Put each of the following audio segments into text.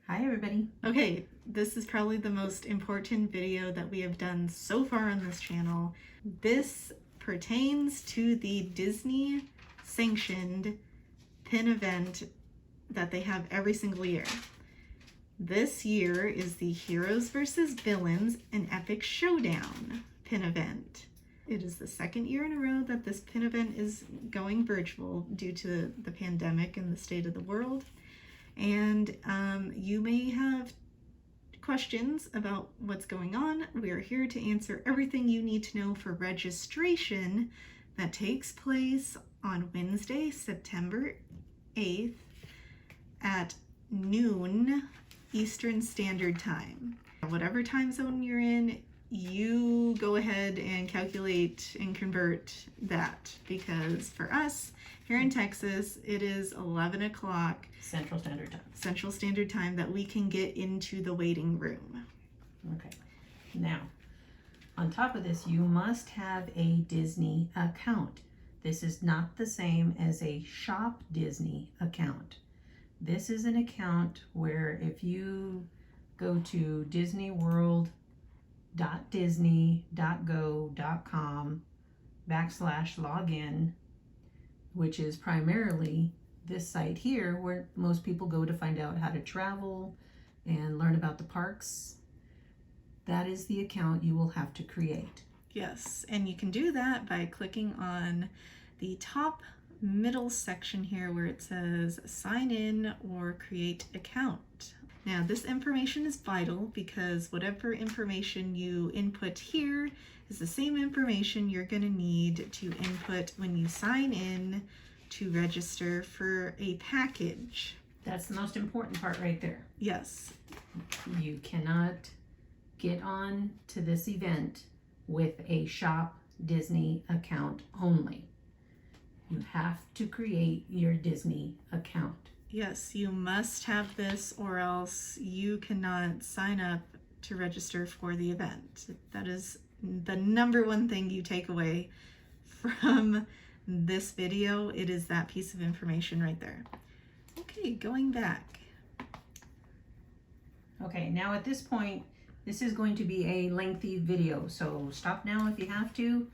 Hi everybody. Okay, this is probably the most important video that we have done so far on this channel. This pertains to the Disney sanctioned pin event that they have every single year. This year is the Heroes versus Villains, an Epic Showdown pin event. It is the second year in a row that this pin event is going virtual due to the pandemic and the state of the world. And you may have questions about what's going on. We are here to answer everything you need to know for registration that takes place on Wednesday, September 8th at noon Eastern Standard Time. Whatever time zone you're in, you go ahead and calculate and convert that, because for us here in Texas, it is 11 o'clock Central Standard Time that we can get into the waiting room. Okay. Now, on top of this, you must have a Disney account. This is not the same as a Shop Disney account. This is an account where if you go to disneyworld.disney.go.com/login, which is primarily this site here where most people go to find out how to travel and learn about the parks, that is the account you will have to create. Yes, and you can do that by clicking on the top middle section here where it says sign in or create account. Now, this information is vital because whatever information you input here is the same information you're going to need to input when you sign in to register for a package. That's the most important part right there. Yes. You cannot get on to this event with a Shop Disney account only. You have to create your Disney account. Yes, you must have this or else you cannot sign up to register for the event. That is the number one thing you take away from this video. It is that piece of information right there. Okay, going back. Okay, now at this point, this is going to be a lengthy video, so stop now if you have to.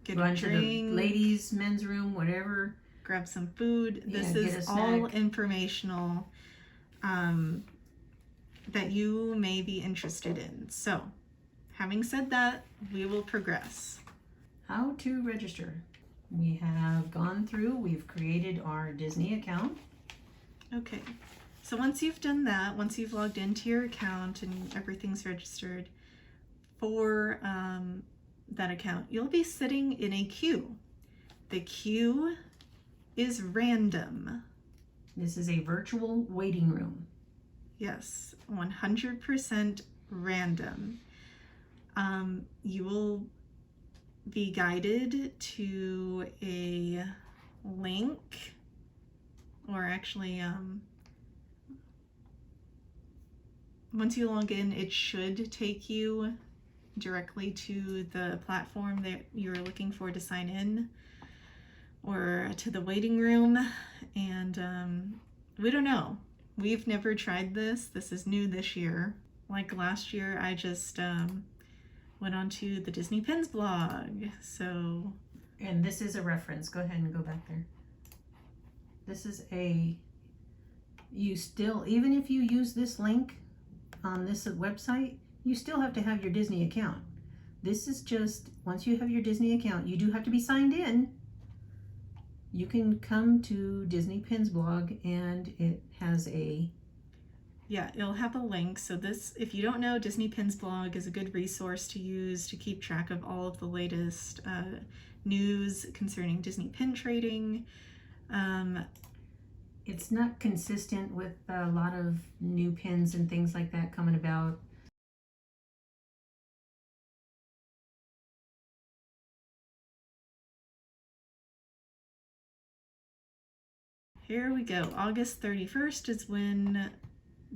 Get Run a to drink, the ladies' men's room, whatever. grab some food. This Yeah, is all informational that you may be interested in. So, having said that, we will progress. How to register. We have gone through, we've created our Disney account. Okay, so once you've done that, once you've logged into your account and everything's registered for that account, you'll be sitting in a queue. The queue is random. This is a virtual waiting room. Yes, 100% random. You will be guided to a link, or actually, once you log in, it should take you directly to the platform that you're looking for to sign in, or to the waiting room. And we don't know. We've never tried this. This is new this year. Like last year, I just went onto the Disney Pins blog. So, and this is a reference. Go ahead and go back there. This is you still, even if you use this link on this website, you still have to have your Disney account. This is just, once you have your Disney account, you do have to be signed in. You can come to Disney Pins blog and it has it'll have a link. So this, if you don't know, Disney Pins blog is a good resource to use to keep track of all of the latest news concerning Disney pin trading. It's not consistent with a lot of new pins and things like that coming about. Here we go. August 31st is when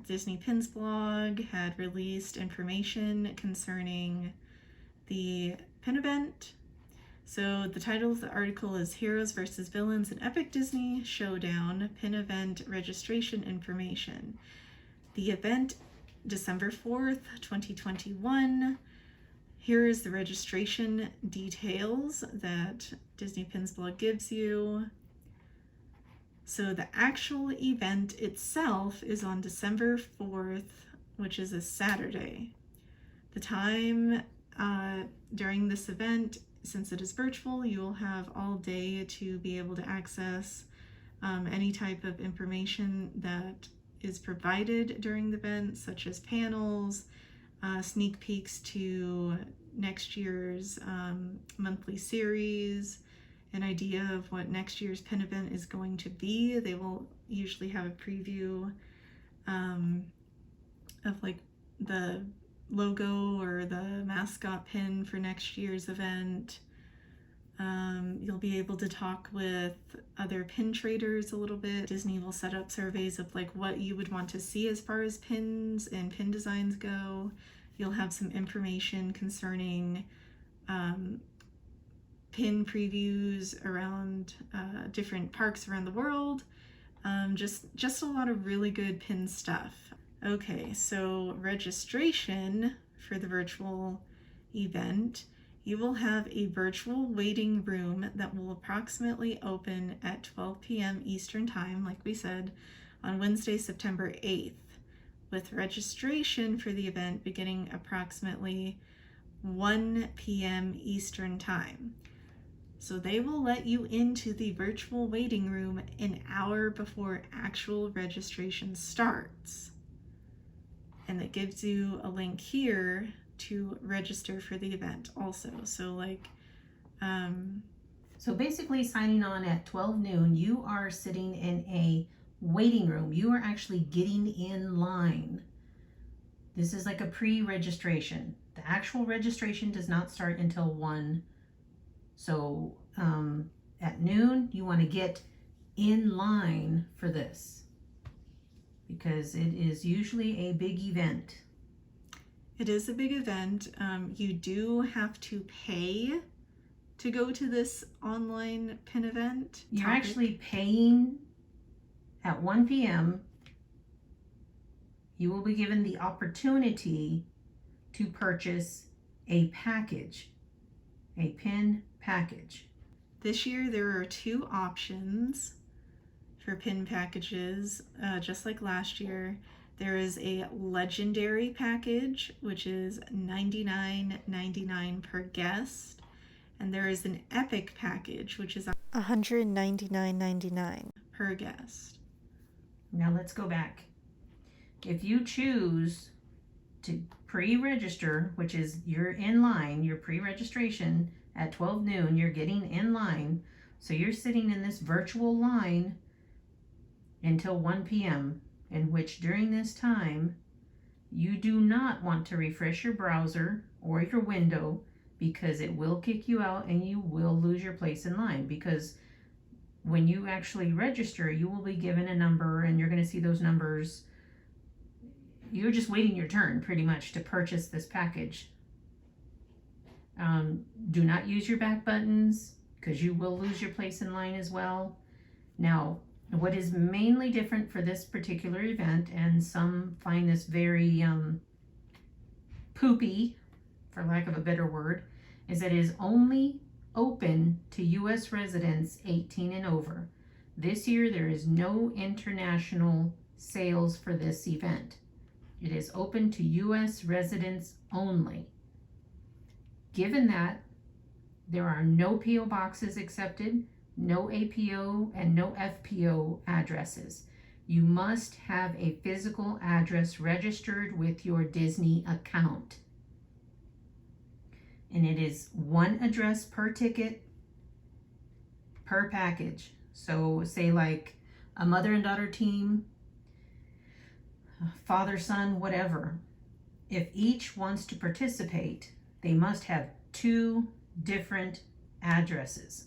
Disney Pins blog had released information concerning the pin event. So the title of the article is Heroes versus Villains, an Epic Disney Showdown Pin Event Registration Information. The event, December 4th, 2021. Here is the registration details that Disney Pins blog gives you. So the actual event itself is on December 4th, which is a Saturday. The time during this event, since it is virtual, you will have all day to be able to access any type of information that is provided during the event, such as panels, sneak peeks to next year's monthly series, an idea of what next year's pin event is going to be. They will usually have a preview of like the logo or the mascot pin for next year's event. You'll be able to talk with other pin traders a little bit. Disney will set up surveys of like what you would want to see as far as pins and pin designs go. You'll have some information concerning pin previews around different parks around the world. Just a lot of really good pin stuff. Okay, so registration for the virtual event. You will have a virtual waiting room that will approximately open at 12 p.m. Eastern Time, like we said, on Wednesday, September 8th, with registration for the event beginning approximately 1 p.m. Eastern Time. So they will let you into the virtual waiting room an hour before actual registration starts. And it gives you a link here to register for the event also. So like so basically signing on at 12 noon, you are sitting in a waiting room. You are actually getting in line. This is like a pre-registration. The actual registration does not start until 1. So at noon, you want to get in line for this because it is usually a big event. It is a big event. You do have to pay to go to this online pin event. You're actually paying at 1 p.m. You will be given the opportunity to purchase a package, a pin package. This year there are 2 options for pin packages, just like last year. There is a legendary package, which is $99.99 per guest, and there is an epic package, which is $199.99 per guest. Now let's go back. If you choose to pre-register, which is you're in line, your pre-registration at 12 noon, you're getting in line. So you're sitting in this virtual line until 1 p.m. in which during this time, you do not want to refresh your browser or your window because it will kick you out and you will lose your place in line, because when you actually register, you will be given a number and you're going to see those numbers. You're just waiting your turn pretty much to purchase this package. Do not use your back buttons because you will lose your place in line as well. Now, what is mainly different for this particular event, and some find this very poopy, for lack of a better word, is that it is only open to U.S. residents 18 and over. This year, there is no international sales for this event. It is open to U.S. residents only. Given that, there are no P.O. boxes accepted, no APO and no FPO addresses. You must have a physical address registered with your Disney account. And it is 1 address per ticket per package. So say like a mother and daughter team, father, son, whatever. If each wants to participate, they must have 2 different addresses.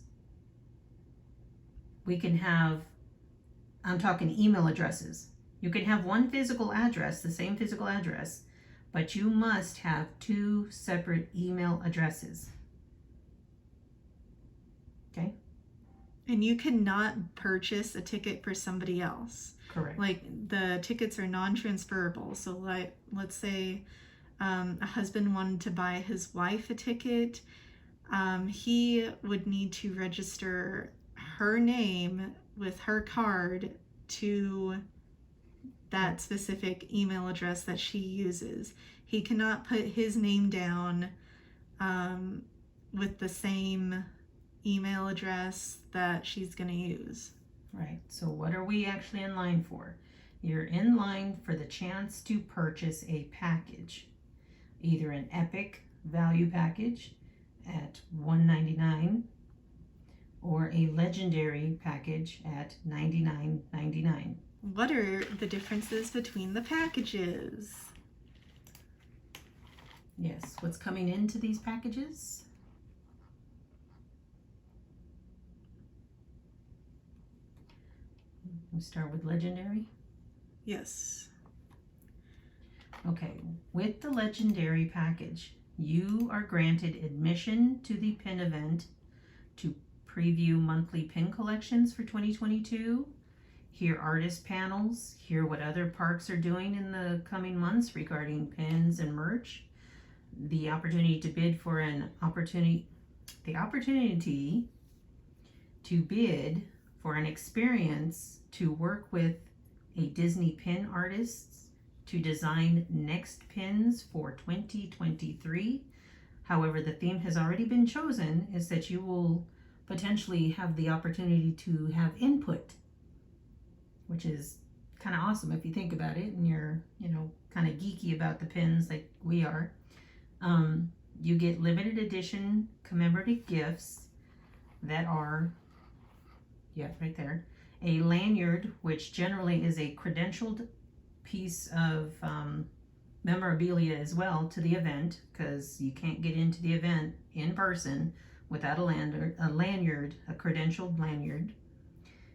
We can have, I'm talking email addresses. You can have 1 physical address, the same physical address, but you must have 2 separate email addresses. Okay? And you cannot purchase a ticket for somebody else. Correct. Like, the tickets are non-transferable. So, like, let's say a husband wanted to buy his wife a ticket. He would need to register her name with her card to that specific email address that she uses. He cannot put his name down with the same email address that she's going to use. Right. So what are we actually in line for? You're in line for the chance to purchase a package, either an epic value package at $199 or a legendary package at $99.99. What are the differences between the packages? Yes, what's coming into these packages? We start with legendary. Yes. Okay, with the legendary package, you are granted admission to the pin event to preview monthly pin collections for 2022, hear artist panels, hear what other parks are doing in the coming months regarding pins and merch, the opportunity to bid for the opportunity to bid for an experience to work with a Disney pin artist to design next pins for 2023. However, the theme has already been chosen, is that you will potentially have the opportunity to have input, which is kind of awesome if you think about it and you're, kind of geeky about the pins like we are. You get limited edition commemorative gifts that are, right there, a lanyard, which generally is a credentialed piece of memorabilia as well to the event, because you can't get into the event in person without a lanyard, a credentialed lanyard,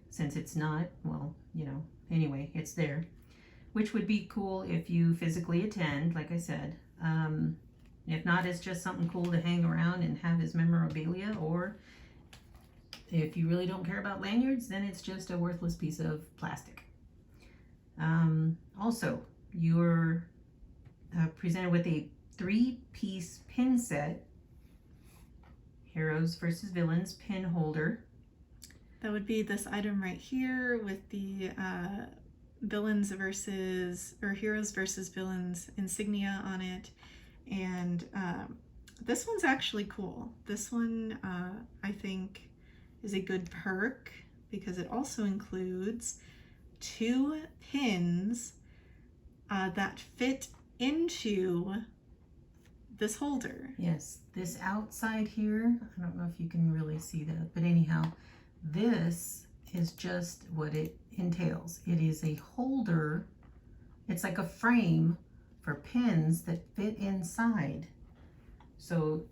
since it's not, anyway, it's there, which would be cool if you physically attend, like I said. If not, it's just something cool to hang around and have as memorabilia, or if you really don't care about lanyards, then it's just a worthless piece of plastic. Also, you're presented with a 3-piece pin set, Heroes versus Villains pin holder. That would be this item right here with the Heroes versus Villains insignia on it. And this one's actually cool. This one, I think, is a good perk because it also includes 2 pins that fit into this holder. Yes, this outside here, I don't know if you can really see that, but anyhow, this is just what it entails. It is a holder. It's like a frame for pins that fit inside. So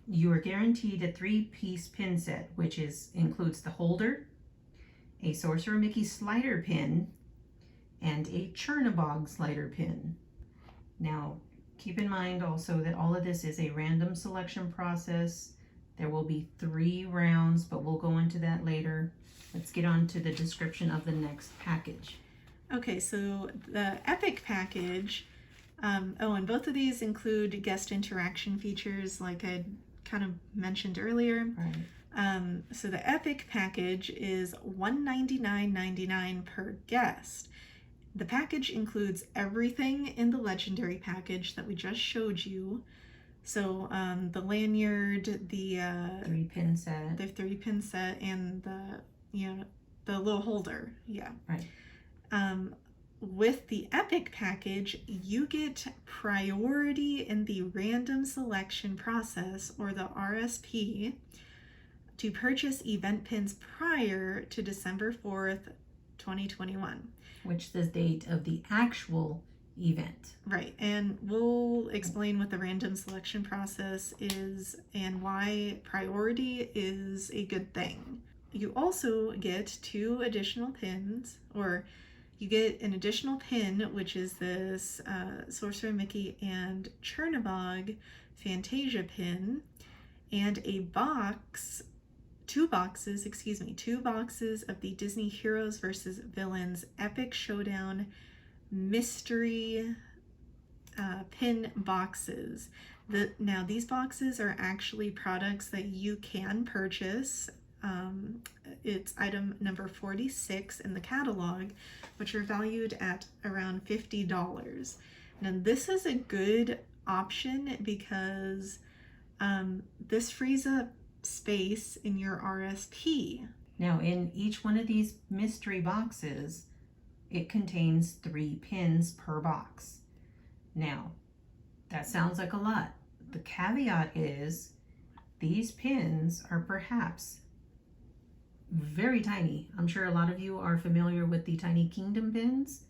you are guaranteed a 3-piece pin set, which includes the holder, a Sorcerer Mickey slider pin, and a Chernabog slider pin. Now, keep in mind also that all of this is a random selection process. There will be 3 rounds, but we'll go into that later. Let's get on to the description of the next package. Okay, so the Epic package, and both of these include guest interaction features like I kind of mentioned earlier. Right. So the Epic package is $199.99 per guest. The package includes everything in the Legendary package that we just showed you. So the lanyard, the 3-pin set. The 3-pin set, and the little holder. Yeah. Right. With the Epic package, you get priority in the random selection process, or the RSP, to purchase event pins prior to December 4th, 2021. Which is the date of the actual event. Right, and we'll explain what the random selection process is and why priority is a good thing. You also get 2 additional pins, or you get an additional pin, which is this Sorcerer Mickey and Chernabog Fantasia pin, and a box two boxes of the Disney Heroes versus Villains Epic Showdown mystery pin boxes. Now these boxes are actually products that you can purchase. It's item number 46 in the catalog, which are valued at around $50. Now this is a good option because this frees up space in your RSP. Now in each one of these mystery boxes, it contains 3 pins per box. Now, that sounds like a lot. The caveat is these pins are perhaps very tiny. I'm sure a lot of you are familiar with the Tiny Kingdom pins.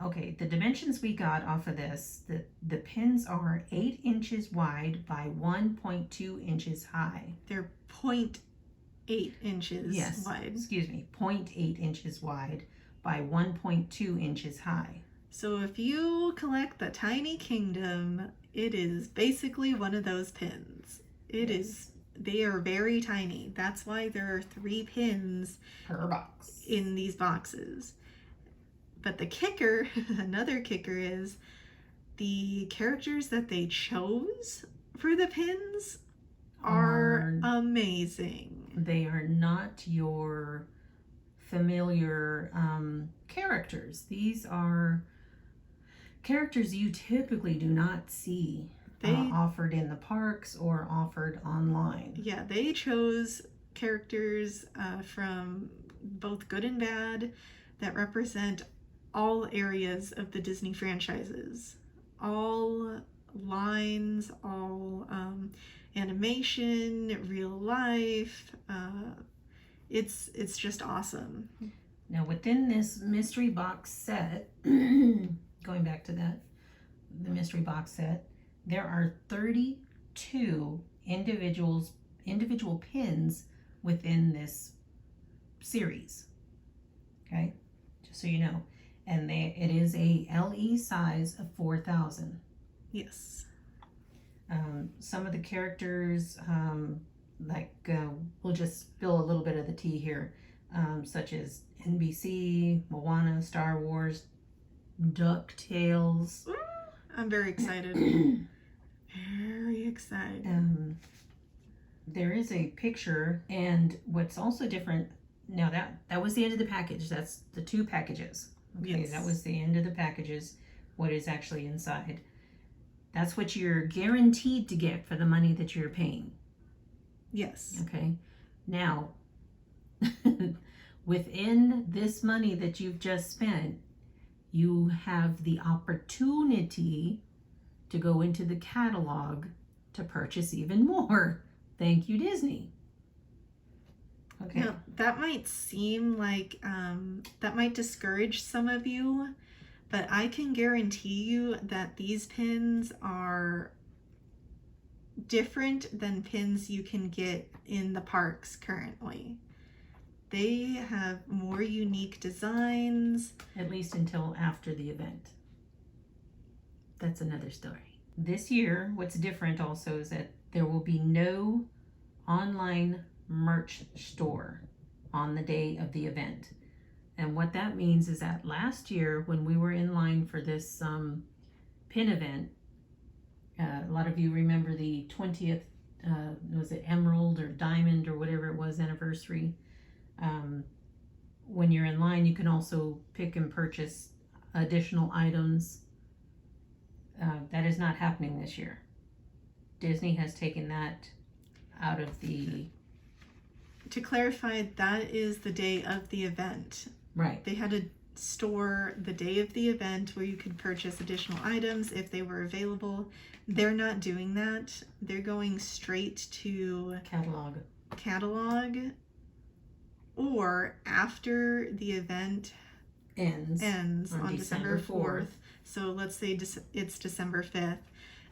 Okay, the dimensions we got off of this, the pins are 8 inches wide by 1.2 inches high. They're 0.8 inches wide. Excuse me, 0.8 inches wide by 1.2 inches high. So if you collect the Tiny Kingdom, it is basically one of those pins. It is. They are very tiny. That's why there are 3 pins per box in these boxes. But the kicker, another kicker, is the characters that they chose for the pins are amazing. They are not your familiar characters. These are characters you typically do not see offered in the parks or offered online. Yeah, they chose characters from both good and bad that represent all areas of the Disney franchises. All lines, all animation, real life. It's just awesome. Now within this mystery box set, going back to that, the mystery box set, there are 32 individual pins within this series. Okay, just so you know. And it is a LE size of 4,000. Yes. Some of the characters, we'll just spill a little bit of the tea here, such as NBC, Moana, Star Wars, DuckTales. I'm very excited. Very excited. There is a picture, and what's also different, now that was the end of the package. That's the 2 packages. Okay, yes. That was the end of the packages, what is actually inside. That's what you're guaranteed to get for the money that you're paying. Yes. Okay. Now, within this money that you've just spent, you have the opportunity to go into the catalog to purchase even more. Thank you, Disney. Okay. Now, that might seem like that might discourage some of you, but I can guarantee you that these pins are different than pins you can get in the parks currently. They have more unique designs. At least until after the event. That's another story. This year, what's different also is that there will be no online merch store on the day of the event. And what that means is that last year when we were in line for this pin event, a lot of you remember the 20th, was it Emerald or Diamond or whatever it was anniversary. When you're in line, you can also pick and purchase additional items. That is not happening this year. Disney has taken that out of the... To clarify, that is the day of the event. Right. They had a store the day of the event where you could purchase additional items if they were available. They're not doing that. They're going straight to catalog, or after the event ends on December 4th. So let's say it's December 5th.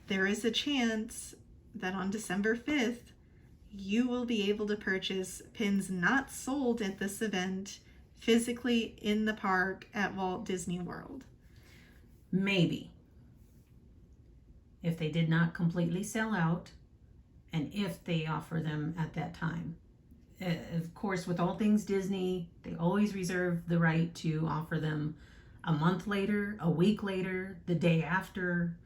There is a chance that on December 5th, you will be able to purchase pins not sold at this event physically in the park at Walt Disney World. Maybe. If they did not completely sell out, and if they offer them at that time. of course, with all things Disney, they always reserve the right to offer them a month later, a week later, the day after,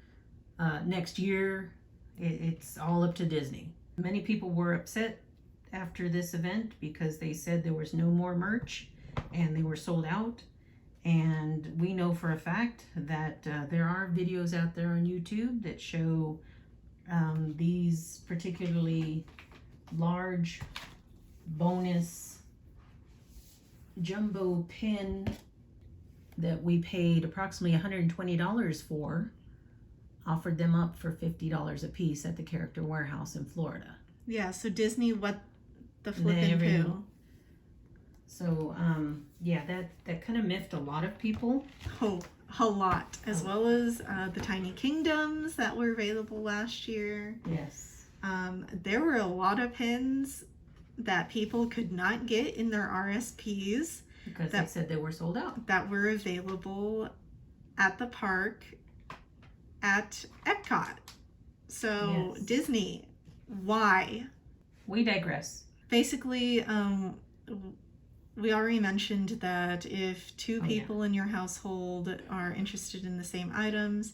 next year. It's all up to Disney. Many people were upset after this event because they said there was no more merch and they were sold out. And we know for a fact that there are videos out there on YouTube that show these particularly large bonus jumbo pin that we paid approximately $120 for, offered them up for $50 a piece at the Character Warehouse in Florida. Yeah, so Disney, what the flippin' poo. So, yeah, that kind of miffed a lot of people. Oh, a lot. As well as the Tiny Kingdoms that were available last year. Yes. There were a lot of pins that people could not get in their RSPs. Because they said they were sold out. That were available at the park at Epcot. So, yes. Disney, why? We digress. Basically, we already mentioned that if two people in your household are interested in the same items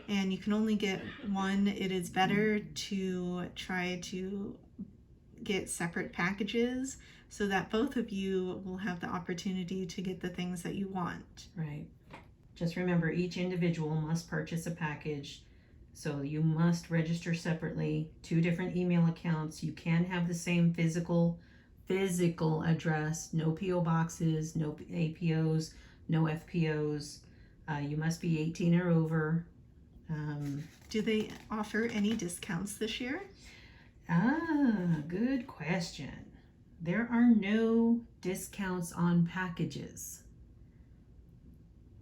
and you can only get one, it is better to try to get separate packages so that both of you will have the opportunity to get the things that you want. Right. Just remember, each individual must purchase a package, so you must register separately, 2 different email accounts. You can have the same physical address, no PO boxes, no APOs, no FPOs. You must be 18 or over. Do they offer any discounts this year? Good question. There are no discounts on packages.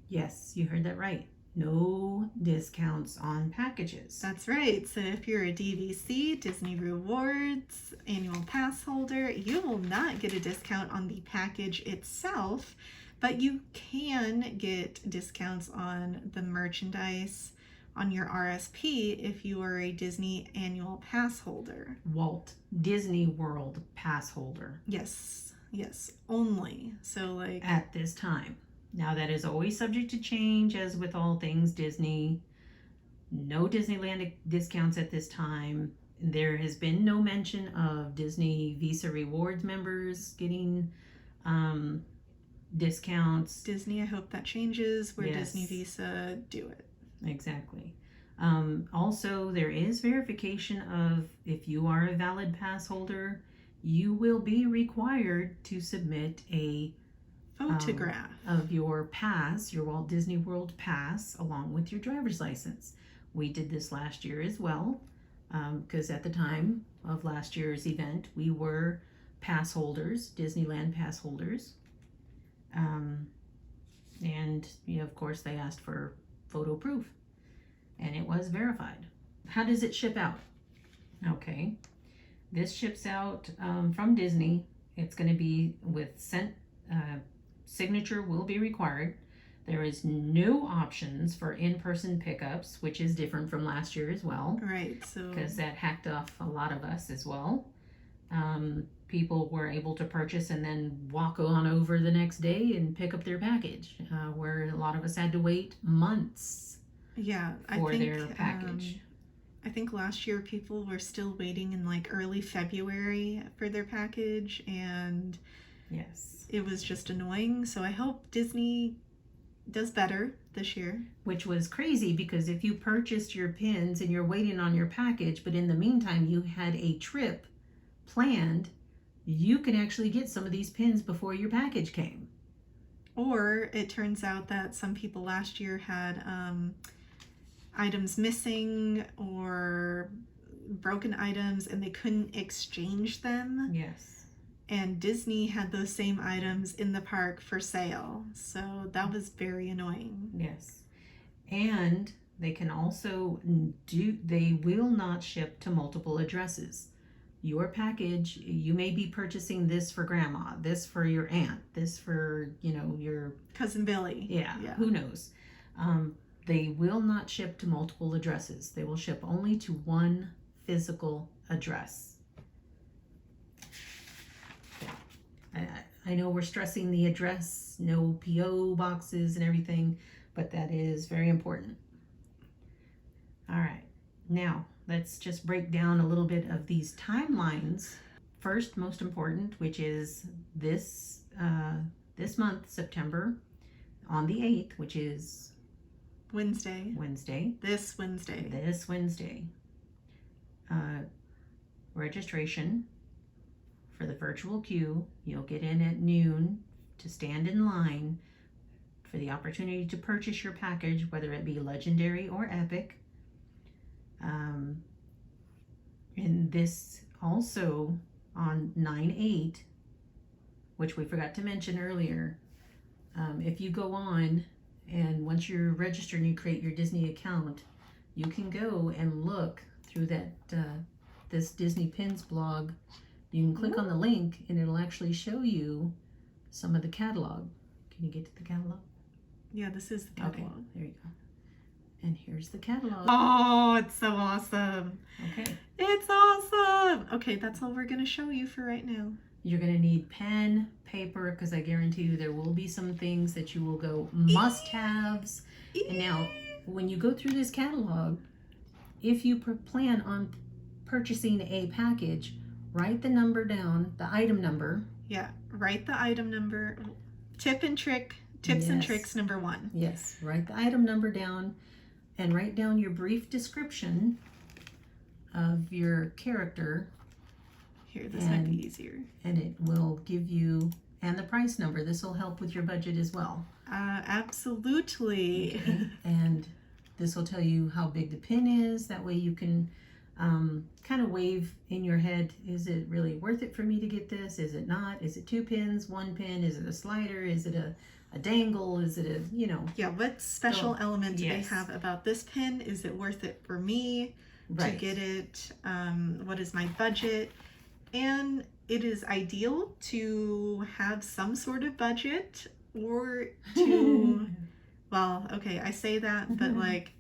Yes, you heard that right. No discounts on packages. That's right. So if you're a DVC, Disney Rewards annual pass holder, you will not get a discount on the package itself, but you can get discounts on the merchandise on your RSP if you are a Disney annual pass holder. Walt Disney World pass holder. Yes, only. So like at this time. Now, that is always subject to change, as with all things Disney. No Disneyland discounts at this time. There has been no mention of Disney Visa Rewards members getting discounts. Disney, I hope that changes where Yes. Disney Visa do it. Exactly. Also, there is verification of if you are a valid pass holder, you will be required to submit a photograph of your pass, your Walt Disney World pass, along with your driver's license. We did this last year as well, because at the time of last year's event, we were pass holders, Disneyland pass holders. And, of course, they asked for photo proof, and it was verified. How does it ship out? Okay, this ships out from Disney. It's going to be with signature will be required. There is no options for in-person pickups, which is different from last year as well. Right, so because that hacked off a lot of us as well. People were able to purchase and then walk on over the next day and pick up their package, where a lot of us had to wait months for their package. I think last year people were still waiting in like early February for their package, and yes, it was just annoying. So I hope Disney does better this year. Which was crazy, because if you purchased your pins and you're waiting on your package, but in the meantime you had a trip planned, you can actually get some of these pins before your package came. Or it turns out that some people last year had items missing or broken items and they couldn't exchange them. Yes. And Disney had those same items in the park for sale. So that was very annoying. Yes. And they can also they will not ship to multiple addresses. Your package, you may be purchasing this for grandma, this for your aunt, this for, your cousin Billy. Yeah. Who knows? They will not ship to multiple addresses. They will ship only to one physical address. I know we're stressing the address, no PO boxes and everything, but that is very important. All right, now let's just break down a little bit of these timelines. First, most important, which is this month, September, on the 8th, which is Wednesday. This Wednesday. Registration for the virtual queue. You'll get in at noon to stand in line for the opportunity to purchase your package, whether it be legendary or epic. And this also on 9/8, which we forgot to mention earlier. If you go on and once you're registered and you create your Disney account, you can go and look through that this Disney Pins blog. You can click on the link and it'll actually show you some of the catalog. Can you get to the catalog? Yeah, this is the catalog. Okay, there you go. And here's the catalog. Oh, it's so awesome. Okay. It's awesome. Okay, that's all we're going to show you for right now. You're going to need pen, paper, because I guarantee you there will be some things that you will go must-haves. And now, when you go through this catalog, if you plan on purchasing a package, write the number down, the item number. Yeah, write the item number. Tips and tricks number 1. Yes, write the item number down and write down your brief description of your character. Here, this might be easier. And it will give you, and the price number. This will help with your budget as well. Absolutely. Okay. And this will tell you how big the pin is. That way you can kind of wave in your head, is it really worth it for me to get this? Is it not? Is it 2 pins, 1 pin? Is it a slider? Is it a dangle? Is it a, Yeah, what special element do they have about this pin? Is it worth it for me to get it? What is my budget? And it is ideal to have some sort of budget or to, well, okay, I say that, but like,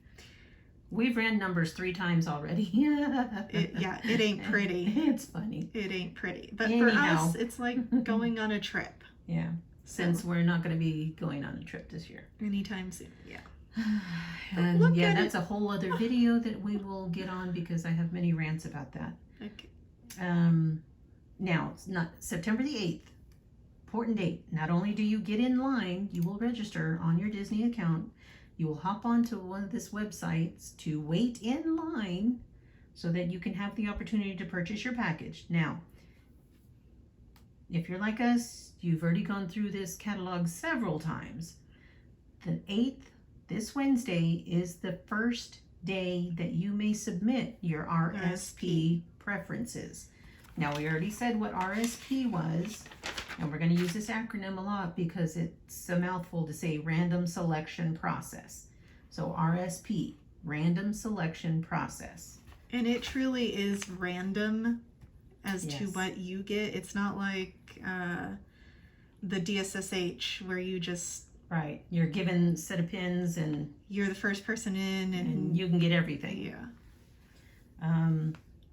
we've ran numbers 3 times already. it ain't pretty. It's funny. It ain't pretty. But for us, it's like going on a trip. Yeah. Since we're not going to be going on a trip this year. Anytime soon, yeah. And yeah, that's a whole other video that we will get on because I have many rants about that. Okay. Now, it's not September the 8th. Important date. Not only do you get in line, you will register on your Disney account. You will hop onto one of these websites to wait in line so that you can have the opportunity to purchase your package. Now, if you're like us, you've already gone through this catalog several times. The 8th, this Wednesday, is the first day that you may submit your RSP preferences. Now, we already said what RSP was, and we're going to use this acronym a lot because it's a mouthful to say Random Selection Process. So RSP, Random Selection Process. And it truly is random as to what you get. It's not like the DSSH where you just... Right. You're given a set of pins and... You're the first person in and you can get everything. Yeah.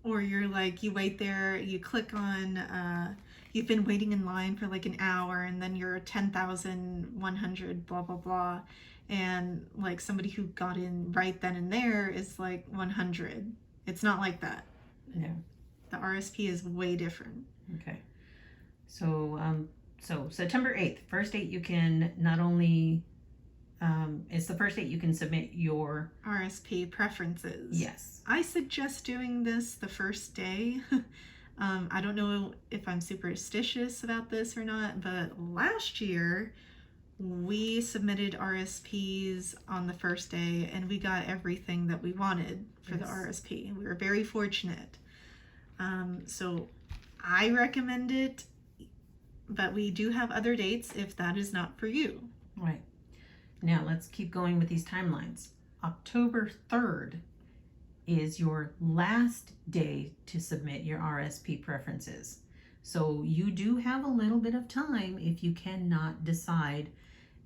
Or you're like, you wait there, you click on, you've been waiting in line for like an hour and then you're 10,100 blah, blah, blah. And like somebody who got in right then and there is like 100. It's not like that. No. The RSP is way different. Okay. So, September 8th, first date you can not only, it's the first date you can submit your RSP preferences. Yes. I suggest doing this the first day. I don't know if I'm superstitious about this or not, but last year we submitted RSPs on the first day and we got everything that we wanted for the RSP. We were very fortunate. So I recommend it, but we do have other dates if that is not for you. Right. Now let's keep going with these timelines. October 3rd is your last day to submit your RSP preferences. So you do have a little bit of time if you cannot decide.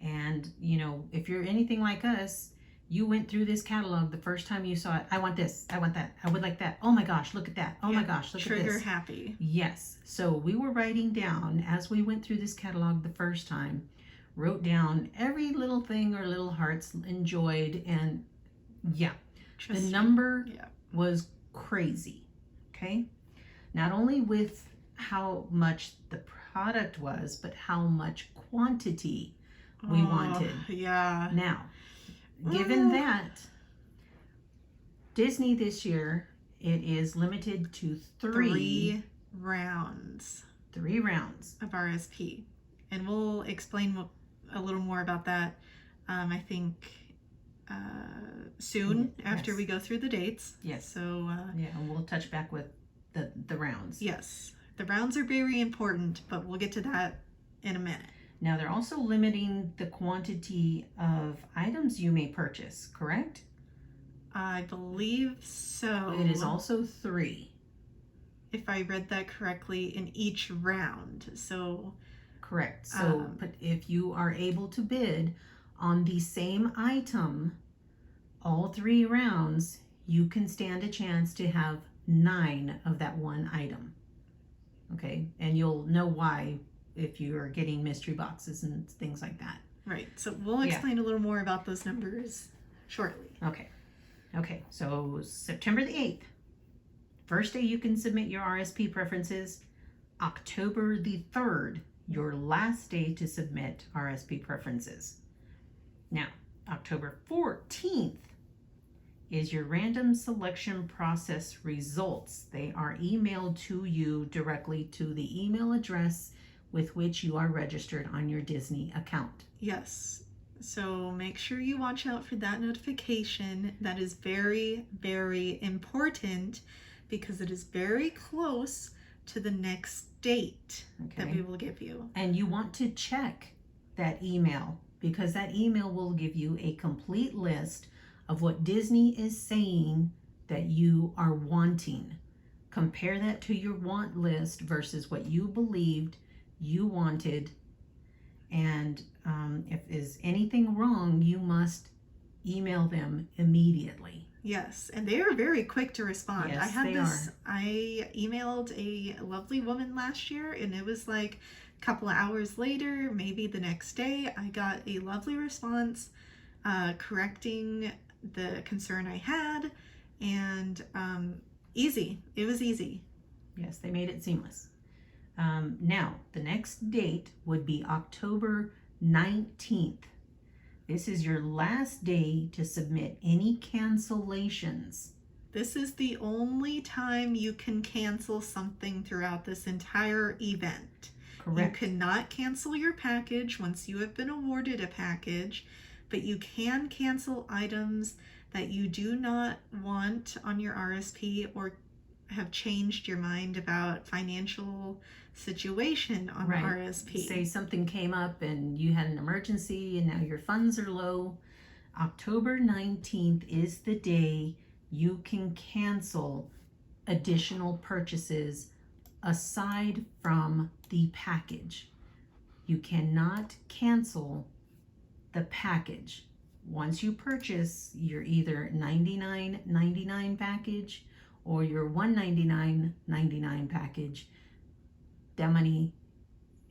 And, you know, if you're anything like us, You went through this catalog the first time you saw it. I want this. I want that. I would like that. Oh my gosh, look at that. Oh my gosh, look at this. Trigger happy. Yes. So we were writing down as we went through this catalog the first time, wrote down every little thing our little hearts enjoyed. And yeah, the number was crazy. Okay. Not only with how much the product was, but how much quantity we wanted. Yeah. Now, given that, Disney this year, it is limited to three rounds. 3 rounds of RSP. And we'll explain a little more about that, I think, soon after we go through the dates. Yes. So, yeah, and we'll touch back with the rounds. Yes. The rounds are very important, but we'll get to that in a minute. Now, they're also limiting the quantity of items you may purchase, correct? I believe so. It is also 3. If I read that correctly, in each round. So correct. So, but if you are able to bid on the same item all 3 rounds, you can stand a chance to have 9 of that one item. Okay, and you'll know why if you are getting mystery boxes and things like that. Right. So we'll explain a little more about those numbers shortly. Okay, so September the 8th, first day you can submit your RSP preferences. October the 3rd, your last day to submit RSP preferences. Now, October 14th is your random selection process results. They are emailed to you directly to the email address with which you are registered on your Disney account. Yes. So make sure you watch out for that notification. That is very, very important because it is very close to the next date that we will give you. And you want to check that email because that email will give you a complete list of what Disney is saying that you are wanting. Compare that to your want list versus what you believed you wanted. And if there's anything wrong, you must email them immediately. Yes, and they are very quick to respond. Yes, I emailed a lovely woman last year, and it was like a couple of hours later, maybe the next day, I got a lovely response correcting the concern I had, and easy. It was easy. Yes, they made it seamless. Now, the next date would be October 19th. This is your last day to submit any cancellations. This is the only time you can cancel something throughout this entire event. Correct. You cannot cancel your package once you have been awarded a package, but you can cancel items that you do not want on your RSP or have changed your mind about financial situation on the RSP. Say something came up and you had an emergency and now your funds are low. October 19th is the day you can cancel additional purchases aside from the package. You cannot cancel the package. Once you purchase your either $99.99 package or your $199.99 package, that money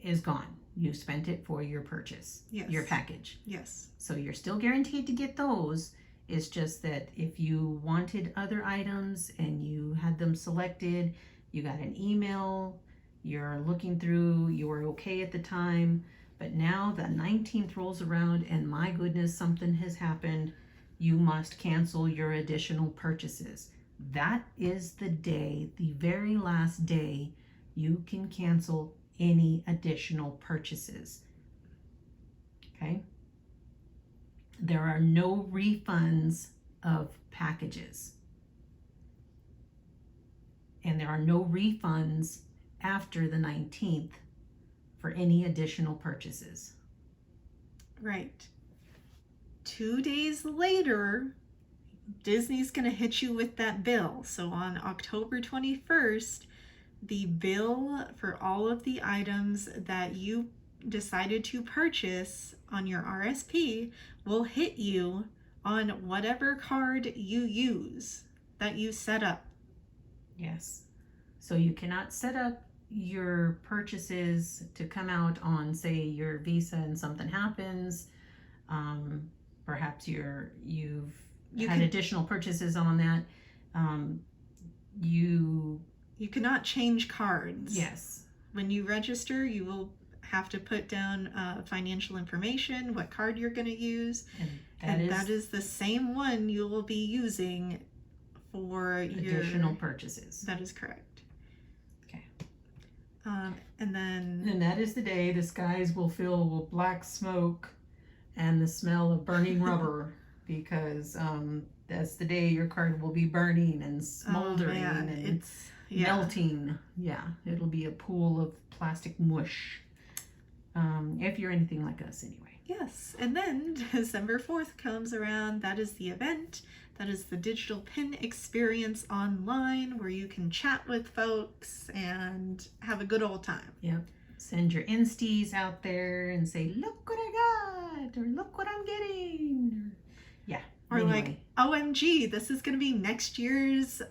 is gone. You spent it for your purchase, your package. Yes. So you're still guaranteed to get those. It's just that if you wanted other items and you had them selected, you got an email, you're looking through, you were okay at the time, but now the 19th rolls around and my goodness, something has happened. You must cancel your additional purchases. That is the day, the very last day, you can cancel any additional purchases. Okay? There are no refunds of packages. And there are no refunds after the 19th for any additional purchases. Right. 2 days later, Disney's going to hit you with that bill. So on October 21st, the bill for all of the items that you decided to purchase on your RSP will hit you on whatever card you use that you set up. Yes. So you cannot set up your purchases to come out on, say, your Visa and something happens. Perhaps you've had additional purchases on that. You cannot change cards. Yes. When you register, you will have to put down financial information, what card you're going to use, and that is the same one you will be using for additional purchases. That is correct. Okay. And that is the day the skies will fill with black smoke and the smell of burning rubber, because that's the day your card will be burning and smoldering and melting. Yeah, it'll be a pool of plastic mush. If you're anything like us, anyway. Yes, and then December 4th comes around. That is the event. That is the digital pin experience online, where you can chat with folks and have a good old time. Yep. Send your insties out there and say, look what I got, or look what I'm getting. Yeah. Or anyway. Like, OMG, this is going to be next year's.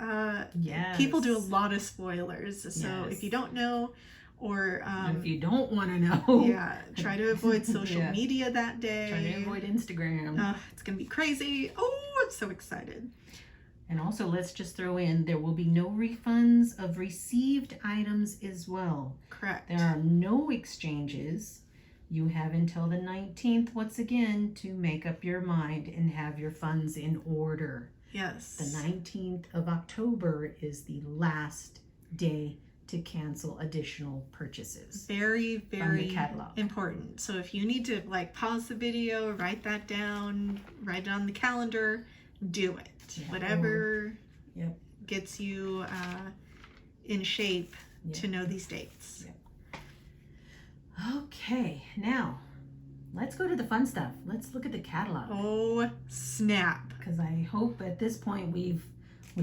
Yes. People do a lot of spoilers. So if you don't know, or if you don't want to know, yeah, try to avoid social media that day. Try to avoid Instagram. It's going to be crazy. Oh, I'm so excited. And also, let's just throw in, there will be no refunds of received items as well. Correct. There are no exchanges. You have until the 19th, once again, to make up your mind and have your funds in order. Yes. The 19th of October is the last day to cancel additional purchases. Very, very from the catalog. Important. So if you need to pause the video, write that down, write it on the calendar, do it. Yeah. Whatever gets you in shape to know these dates. Yep. Okay, now let's go to the fun stuff. Let's look at the catalog. Oh, snap. Because I hope at this point we've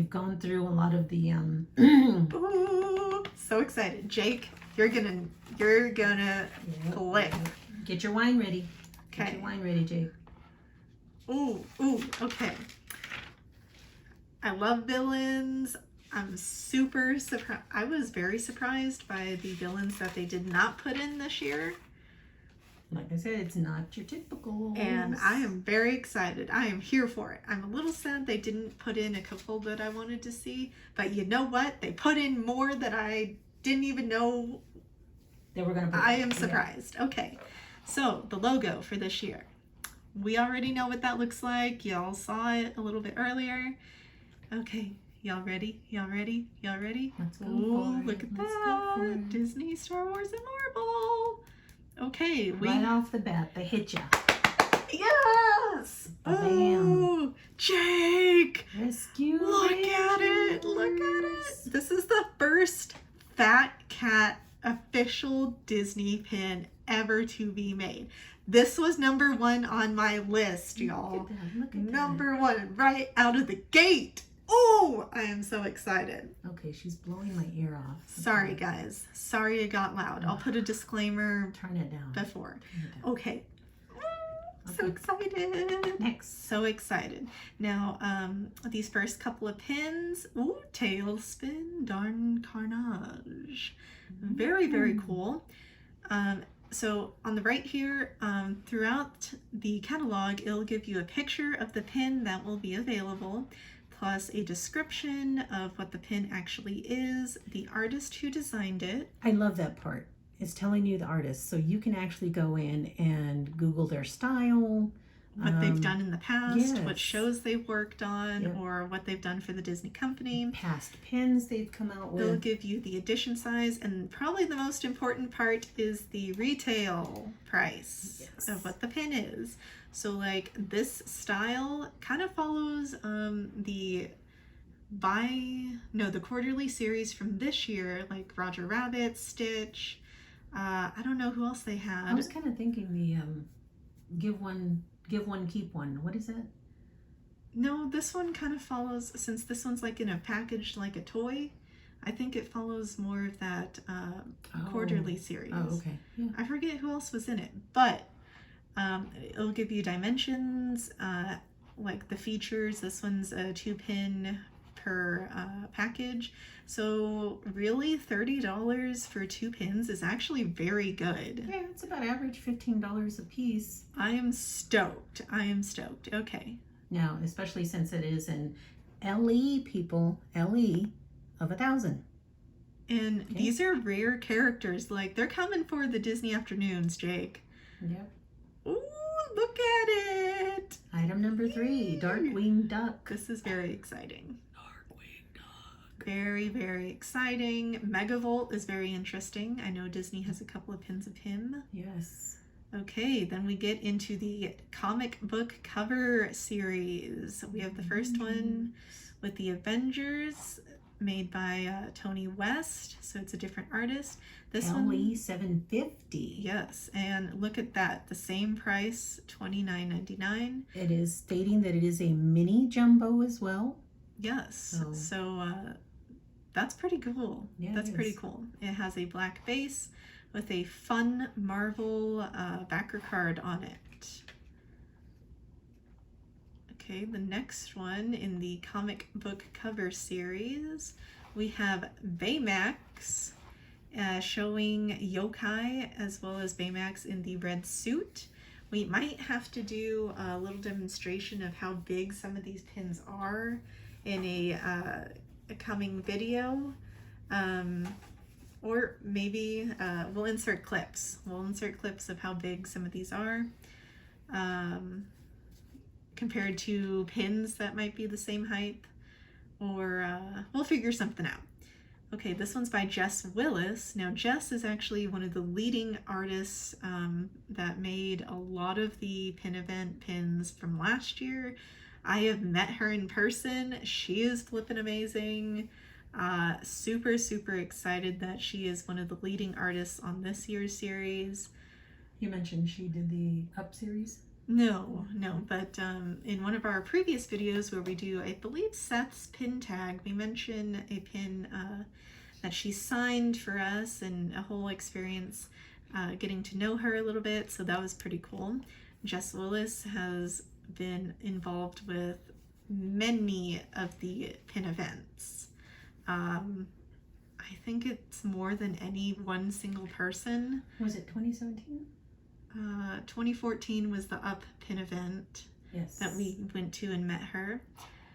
gone through a lot of the Ooh, so excited. Jake, you're gonna click. Get your wine ready. Okay. Get your wine ready, Jake. Ooh, okay. I love villains. I'm super surprised. I was very surprised by the villains that they did not put in this year. Like I said, it's not your typical. And I am very excited. I am here for it. I'm a little sad they didn't put in a couple that I wanted to see. But you know what? They put in more that I didn't even know they were going to put in. I am surprised. Yeah. Okay. So the logo for this year. We already know what that looks like. Y'all saw it a little bit earlier. Okay. Y'all ready? Y'all ready? Y'all ready? Let's go. Oh, look at that. Disney, Star Wars, and Marvel. Okay. Right off the bat, they hit ya. Yes! Bam. Oh, Jake! Rescue Look at it! Look at it! This is the first Fat Cat official Disney pin ever to be made. This was number 1 on my list, y'all. Look at that. Number 1, right out of the gate. Oh, I am so excited. Okay, she's blowing my ear off. Sorry, guys. Sorry it got loud. I'll put a disclaimer Turn it down. before. Turn it down. Okay. So excited. Next. So excited. Now, these first couple of pins. Ooh, Tailspin, Darn Carnage. Very, very cool. So on the right here, throughout the catalog, it'll give you a picture of the pin that will be available, plus a description of what the pin actually is, the artist who designed it. I love that part. It's telling you the artist, so you can actually go in and Google their style, what they've done in the past, yes. what shows they've worked on, Yep. or what they've done for the Disney company. Past pins they've come out with. They'll give you the edition size, and probably the most important part is the retail price of what the pin is. So like this style kind of follows the quarterly series from this year, like Roger Rabbit, Stitch. I don't know who else they had. I was kind of thinking the give one, keep one. What is that? No, this one kind of follows, since this one's like in a package like a toy, I think it follows more of that quarterly series. Oh, okay. Yeah. I forget who else was in it, but it'll give you dimensions, like the features. This one's a 2-pin per package. So really $30 for 2 pins is actually very good. Yeah, it's about average $15 a piece. I am stoked. I am stoked. Okay. Now, especially since it is an LE, people, LE of 1,000. And these are rare characters. Like, they're coming for the Disney afternoons, Jake. Yep. Ooh, look at it. Item number 3, Darkwing Duck. This is very exciting. Darkwing Duck. Very, very exciting. Megavolt is very interesting. I know Disney has a couple of pins of him. Yes. Okay, then we get into the comic book cover series. We have the first one with the Avengers, made by Tony West, so it's a different artist. This one, LE 750. yes, and look at that, the same price, $29.99. It is stating that it is a mini jumbo as well. Yes, Oh. so that's pretty cool. Yeah, That's it pretty is. cool. It has a black base with a fun Marvel backer card on it. Okay, the next one in the comic book cover series, we have Baymax showing yokai as well as Baymax in the red suit. We might have to do a little demonstration of how big some of these pins are in a coming video. Or maybe we'll insert clips. We'll insert clips of how big some of these are. Compared to pins that might be the same height, or we'll figure something out. Okay, this one's by Jess Willis. Now, Jess is actually one of the leading artists that made a lot of the pin event pins from last year. I have met her in person. She is flippin' amazing. Super, super excited that she is one of the leading artists on this year's series. You mentioned she did the Up series? No, but in one of our previous videos where we do, I believe, Seth's pin tag, we mention a pin that she signed for us and a whole experience getting to know her a little bit, so that was pretty cool. Jess Willis has been involved with many of the pin events. I think it's more than any one single person. Was it 2017? 2014 was the Up pin event. Yes. That we went to and met her.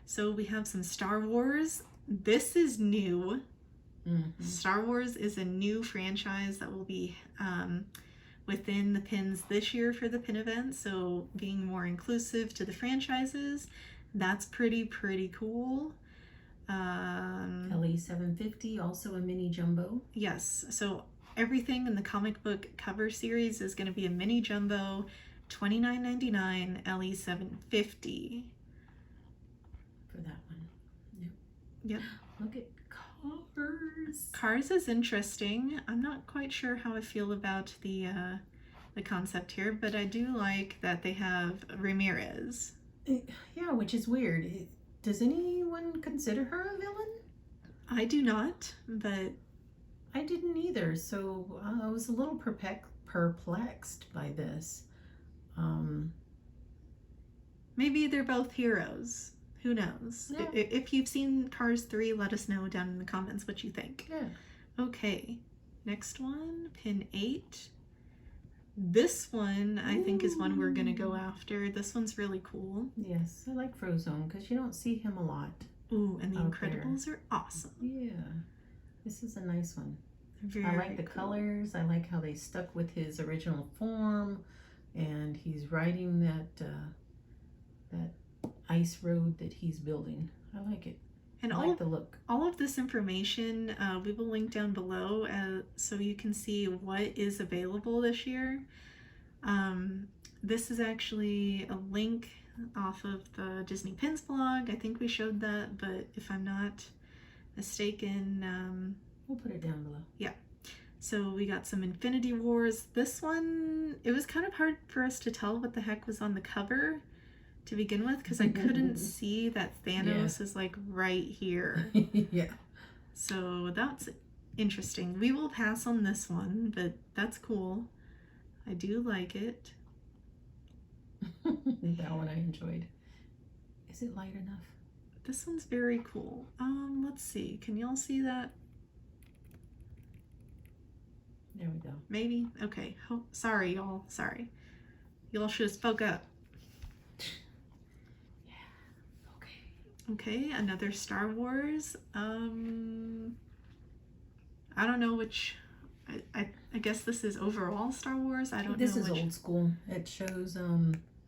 So we have some Star Wars. This is new. Mm-hmm. Star Wars is a new franchise that will be within the pins this year for the pin event. So being more inclusive to the franchises, that's pretty cool. LE 750, also a mini jumbo. Yes, so everything in the comic book cover series is going to be a mini jumbo, $29.99, LE 750. For that one. Yep. Look at Cars. Cars is interesting. I'm not quite sure how I feel about the concept here, but I do like that they have Ramirez. Yeah, which is weird. Does anyone consider her a villain? I do not, but I didn't either, so I was a little perplexed by this. maybe they're both heroes. Who knows? Yeah. If you've seen Cars 3, let us know down in the comments what you think. Yeah. Okay, next one, pin 8. This one, I think, is one we're going to go after. This one's really cool. Yes, I like Frozone because you don't see him a lot. Ooh, and the out Incredibles are awesome. Yeah, this is a nice one. Very I like the cool. colors. I like how they stuck with his original form, and he's riding that ice road that he's building. I like it. And I like the look. all of this information we will link down below so you can see what is available this year. This is actually a link off of the Disney Pins blog. I think we showed that, but if I'm not mistaken, We'll put it down below. so we got some Infinity Wars. This one, it was kind of hard for us to tell what the heck was on the cover to begin with because I couldn't see that Thanos is like right here. Yeah. So that's interesting. We will pass on this one, but that's cool. I do like it. That one I enjoyed. Is it light enough? This one's very cool. Let's see. Can y'all see that? There we go. Maybe? Okay. Oh, sorry, y'all. Sorry. Y'all should have spoke up. Yeah. Okay. Okay, another Star Wars. I don't know which. I guess this is overall Star Wars. I don't know. This is old school. It shows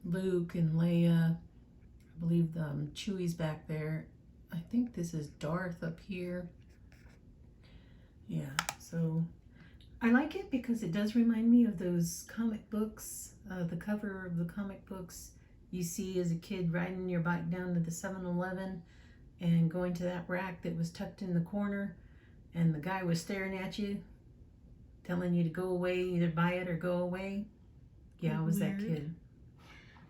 Luke and Leia. I believe Chewie's back there. I think this is Darth up here. Yeah, so I like it because it does remind me of those comic books. The cover of the comic books you see as a kid riding your bike down to the 7-Eleven and going to that rack that was tucked in the corner, and the guy was staring at you, telling you to go away, either buy it or go away. Yeah, I was that kid.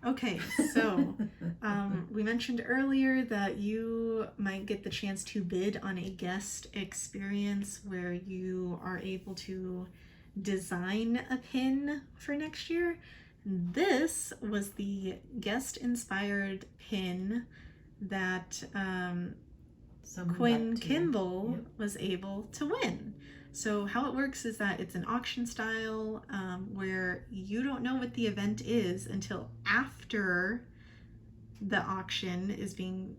Okay, so we mentioned earlier that you might get the chance to bid on a guest experience where you are able to design a pin for next year. This was the guest-inspired pin that Quinn Kimball was able to win. So how it works is that it's an auction style where you don't know what the event is until after the auction is being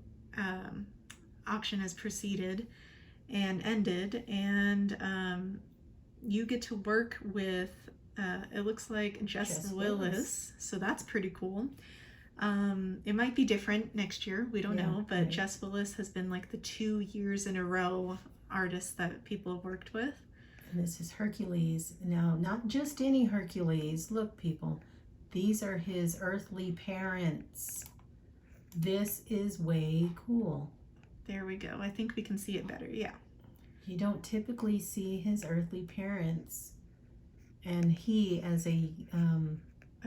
auction has proceeded and ended, and you get to work with it looks like Jess Willis, so that's pretty cool. It might be different next year, we don't know, but right. Jess Willis has been like the 2 years in a row artist that people have worked with. And this is Hercules. Now, not just any Hercules. Look, people, these are his earthly parents. This is way cool. There we go. I think we can see it better. Yeah. You don't typically see his earthly parents, and he as a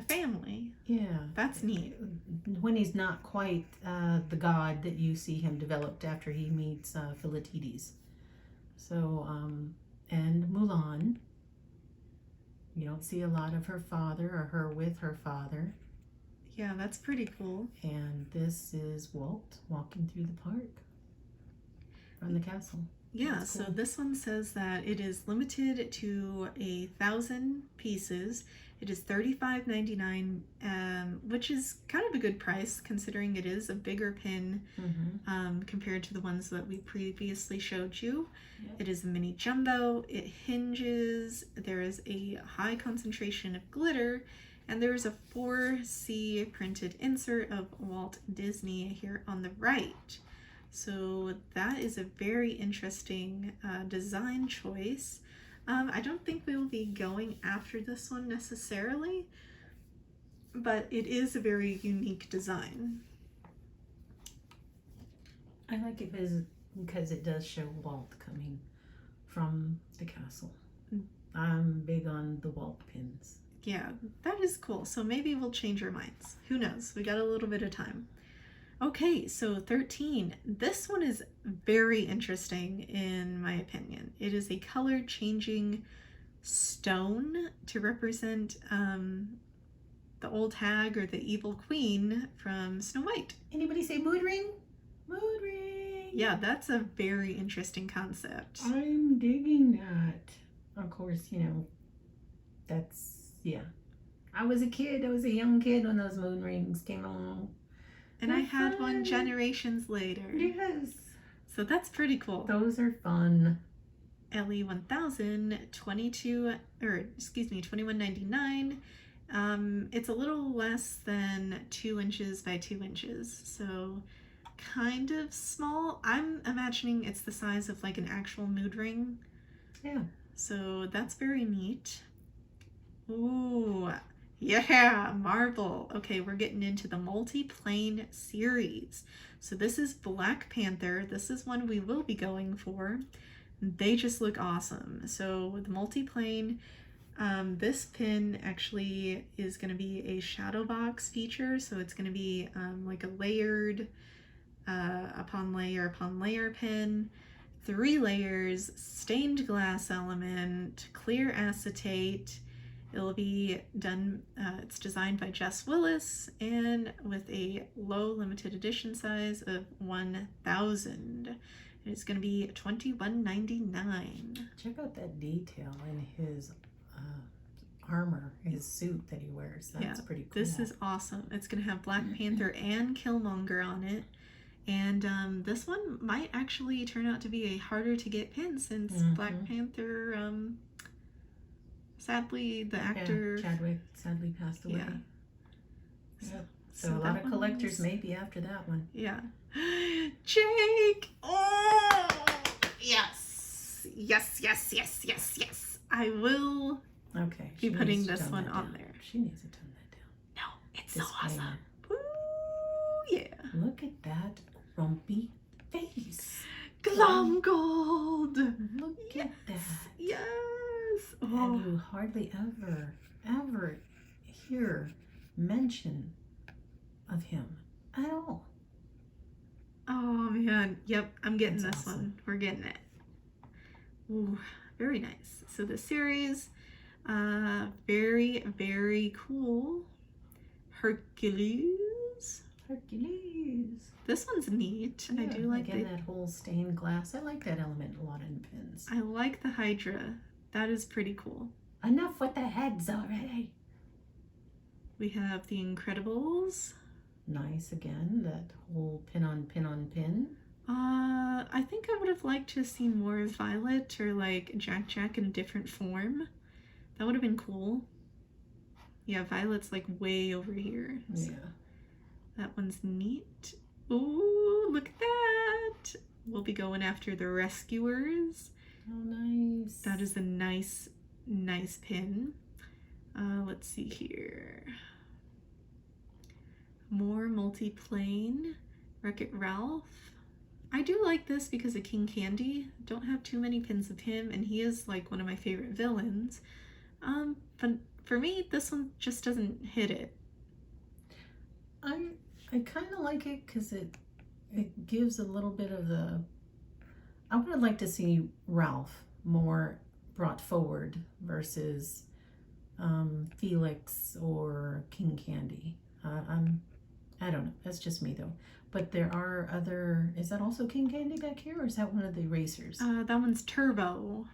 family. Yeah, that's neat. When he's not quite the god that you see him developed after he meets Philatides. So, and Mulan. You don't see a lot of her father or her with her father. Yeah, that's pretty cool. And this is Walt walking through the park from the castle. Yeah, so this one says that it is limited to 1,000 pieces. It is $35.99, which is kind of a good price considering it is a bigger pin compared to the ones that we previously showed you. Yep. It is a mini jumbo. It hinges. There is a high concentration of glitter, and there is a 4C printed insert of Walt Disney here on the right. So that is a very interesting design choice. I don't think we will be going after this one necessarily, but it is a very unique design. I like it because it does show Walt coming from the castle. I'm big on the Walt pins. Yeah, that is cool. So maybe we'll change our minds. Who knows? We got a little bit of time. Okay, so 13. This one is very interesting in my opinion. It is a color changing stone to represent the old hag or the evil queen from Snow White. Anybody say mood ring? Mood ring! Yeah, that's a very interesting concept. I'm digging that. Of course, you know, that's, yeah. I was a kid, I was a young kid when those moon rings came along. And I had one generations later. Yes. So that's pretty cool. Those are fun. LE 1000, $21.99. It's a little less than 2 inches by 2 inches. So kind of small. I'm imagining it's the size of like an actual mood ring. Yeah. So that's very neat. Ooh. Yeah, marble. Okay, we're getting into the multi-plane series. So this is Black Panther. This is one we will be going for. They just look awesome. So the multi-plane, this pin actually is going to be a shadow box feature. So it's going to be like a layered upon layer pin. 3 layers, stained glass element, clear acetate, It'll be done, it's designed by Jess Willis and with a low limited edition size of 1,000. It's going to be $21.99. Check out that detail in his armor, his suit that he wears. That's pretty cool. This is awesome. It's going to have Black Panther and Killmonger on it. And this one might actually turn out to be a harder to get pin since Black Panther, sadly, the actor... Chadwick sadly passed away. Yeah. Yep. So a lot of collectors may be after that one. Yeah. Jake! Oh! Yes! Yes, yes, yes, yes, yes. I will be putting this one on there. She needs to tone that down. No, it's so awesome. Woo! Yeah. Look at that rumpy face. Glum gold! Look at that. Yes! And you hardly ever hear mention of him at all. Oh man, yep, I'm getting That's this awesome. one. We're getting it. Ooh, very nice. So the series, very, very cool. Hercules. This one's neat. Yeah, I do like again, that whole stained glass. I like that element a lot in pins. I like the Hydra. That is pretty cool. Enough with the heads already. We have the Incredibles. Nice again, that whole pin on pin on pin. I think I would have liked to see more of Violet or like Jack in a different form. That would have been cool. Yeah, Violet's like way over here. So Yeah. that one's neat. Ooh, look at that. We'll be going after the Rescuers. Oh, nice. That is a nice, nice pin. Let's see here. More multi-plane. Wreck-It Ralph. I do like this because of King Candy. Don't have too many pins of him, and he is like one of my favorite villains. But for me, this one just doesn't hit it. I kind of like it because it gives a little bit of the... I would have liked to see Ralph more brought forward versus Felix or King Candy. I don't know. That's just me though. But there are other... Is that also King Candy back here, or is that one of the racers? That one's Turbo.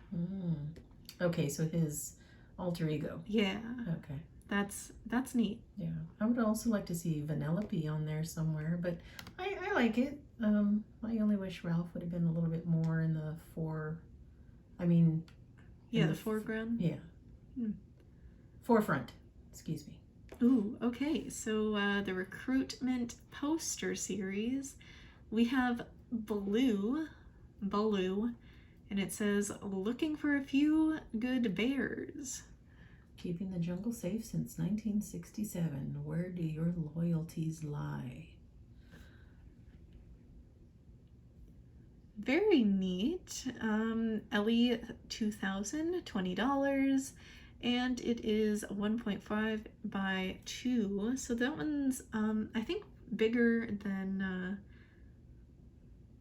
Okay, so his alter ego. Yeah. Okay. That's neat. Yeah. I would also like to see Vanellope on there somewhere, but I like it. I only wish Ralph would have been a little bit more in the the foreground. Yeah. Forefront. Excuse me. Ooh, okay. So the Recruitment Poster series, we have Baloo, and it says, looking for a few good bears. Keeping the jungle safe since 1967. Where do your loyalties lie? Very neat. Ellie 2000, $20. And it is 1.5 by 2. So that one's, I think, bigger than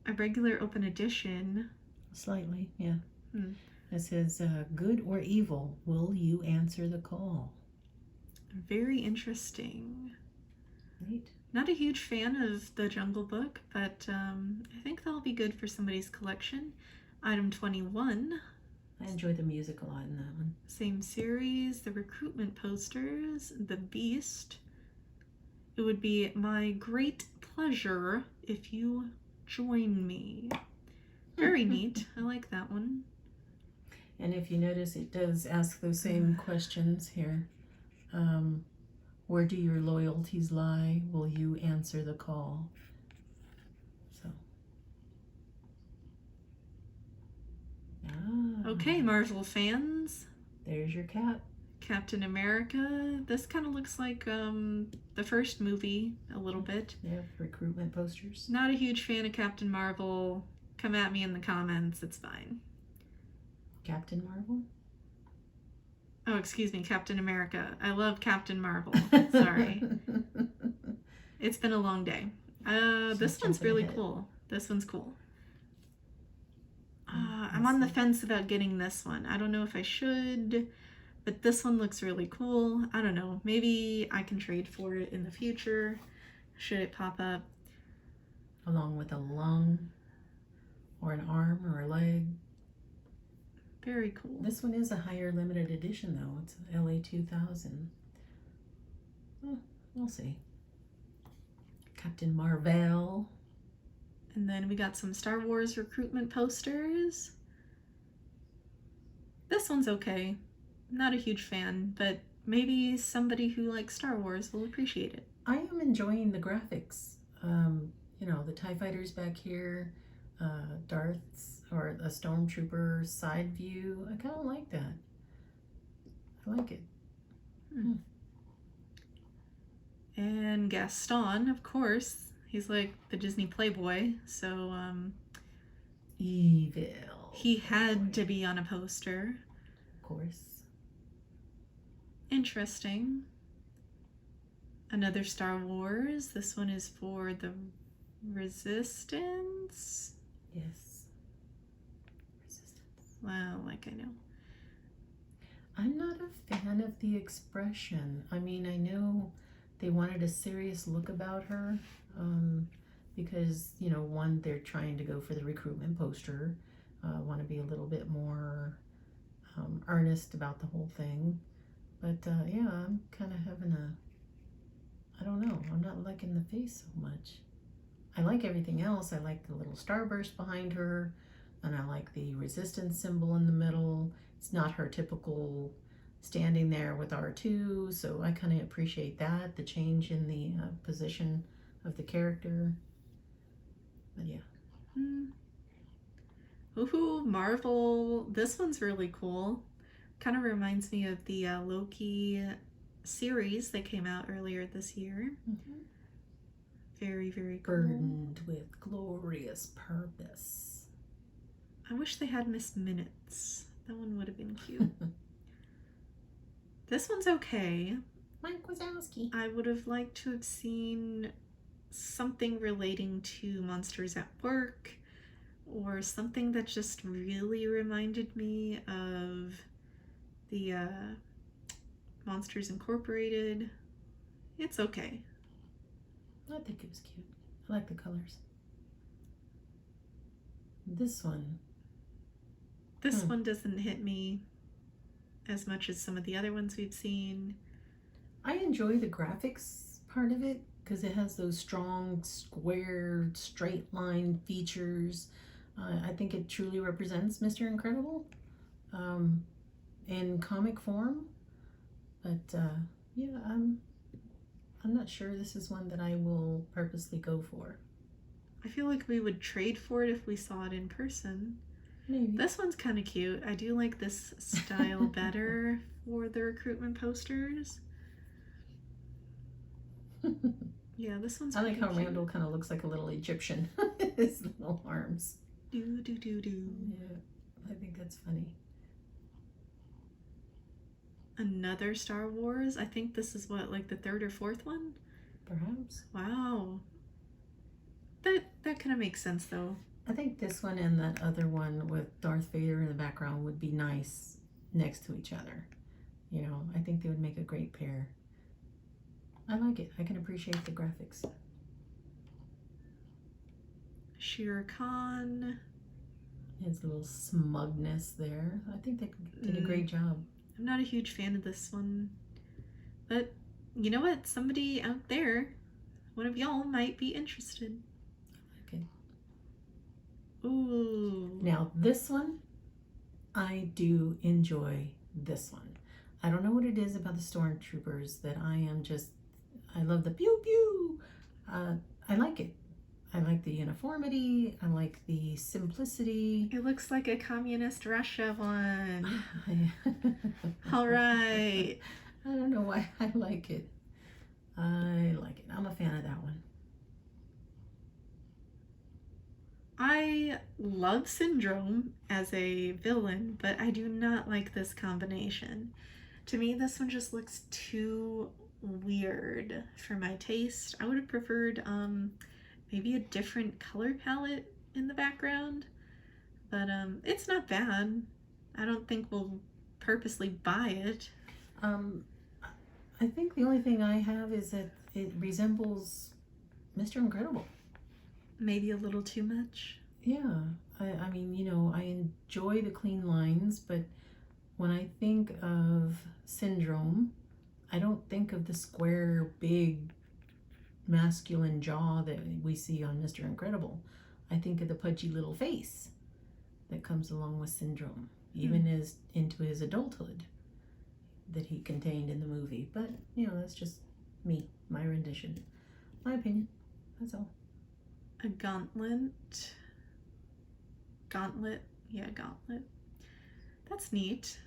a regular open edition. Slightly, yeah. It says, good or evil, will you answer the call? Very interesting. Neat. Not a huge fan of the Jungle Book, but I think that'll be good for somebody's collection. Item 21. I enjoy the music a lot in that one. Same series, the Recruitment Posters, The Beast. It would be my great pleasure if you join me. Very neat. I like that one. And if you notice, it does ask those same questions here. Where do your loyalties lie? Will you answer the call? So. Okay, Marvel fans. There's your cap. Captain America. This kind of looks like the first movie a little bit. Yeah, Recruitment Posters. Not a huge fan of Captain Marvel. Come at me in the comments. It's fine. Captain Marvel? Oh, excuse me, Captain America. I love Captain Marvel. Sorry. It's been a long day. This one's really cool. This one's cool. I'm on the fence about getting this one. I don't know if I should. But this one looks really cool. I don't know. Maybe I can trade for it in the future. Should it pop up? Along with a lung or an arm or a leg. Very cool. This one is a higher limited edition though. It's LA 2000. We'll see. Captain Marvel. And then we got some Star Wars recruitment posters. This one's okay. Not a huge fan, but maybe somebody who likes Star Wars will appreciate it. I am enjoying the graphics. You know, the TIE fighters back here, Darth's or a stormtrooper side view. I kind of like that. I like it. And Gaston, of course, he's like the Disney Playboy, so Evil. he had to be on a poster. Of course. Interesting. Another Star Wars. This one is for the Resistance. Yes. Resistance. Well, like I know. I'm not a fan of the expression. I mean, I know they wanted a serious look about her because, you know, one, they're trying to go for the recruitment poster, want to be a little bit more earnest about the whole thing. But yeah, I'm kind of having I don't know, I'm not liking the face so much. I like everything else. I like the little starburst behind her, and I like the resistance symbol in the middle. It's not her typical standing there with R2, so I kind of appreciate that, the change in the position of the character. But yeah. Ooh, Marvel. This one's really cool. Kind of reminds me of the Loki series that came out earlier this year. Very, very cool. Burdened with glorious purpose. I wish they had Miss Minutes. That one would have been cute. This one's okay. Mike Wazowski. I would have liked to have seen something relating to Monsters at Work, or something that just really reminded me of the Monsters Incorporated. It's okay. I think it was cute. I like the colors. This one. This one doesn't hit me as much as some of the other ones we've seen. I enjoy the graphics part of it because it has those strong, square, straight line features. I think it truly represents Mr. Incredible in comic form. But yeah, I'm not sure this is one that I will purposely go for. I feel like we would trade for it if we saw it in person. Maybe. This one's kind of cute. I do like this style better for the recruitment posters. Yeah, this one's I like how cute. Randall kind of looks like a little Egyptian. His little arms. Do, do, do, do. Yeah, I think that's funny. Another Star Wars. I think this is what, like the third or fourth one? Perhaps. Wow. That kind of makes sense though. I think this one and that other one with Darth Vader in the background would be nice next to each other. You know, I think they would make a great pair. I like it. I can appreciate the graphics. Shere Khan. His little smugness there. I think they did a great job. I'm not a huge fan of this one. But you know what? Somebody out there, one of y'all, might be interested. Okay. Ooh. Now this one, I do enjoy this one. I don't know what it is about the stormtroopers that I love the pew pew. I like it. I like the uniformity. I like the simplicity. It looks like a communist Russia one. All right. I don't know why I like it. I like it. I'm a fan of that one. I love Syndrome as a villain, but I do not like this combination. To me, this one just looks too weird for my taste. I would have preferred maybe a different color palette in the background, but it's not bad. I don't think we'll purposely buy it. I think the only thing I have is that it resembles Mr. Incredible. Maybe a little too much. Yeah, I mean, you know, I enjoy the clean lines, but when I think of Syndrome, I don't think of the square, big, masculine jaw that we see on Mr. Incredible. I think of the pudgy little face that comes along with Syndrome, even as into his adulthood that he contained in the movie. But, you know, that's just me, my rendition, my opinion. That's all. A gauntlet. Gauntlet. That's neat.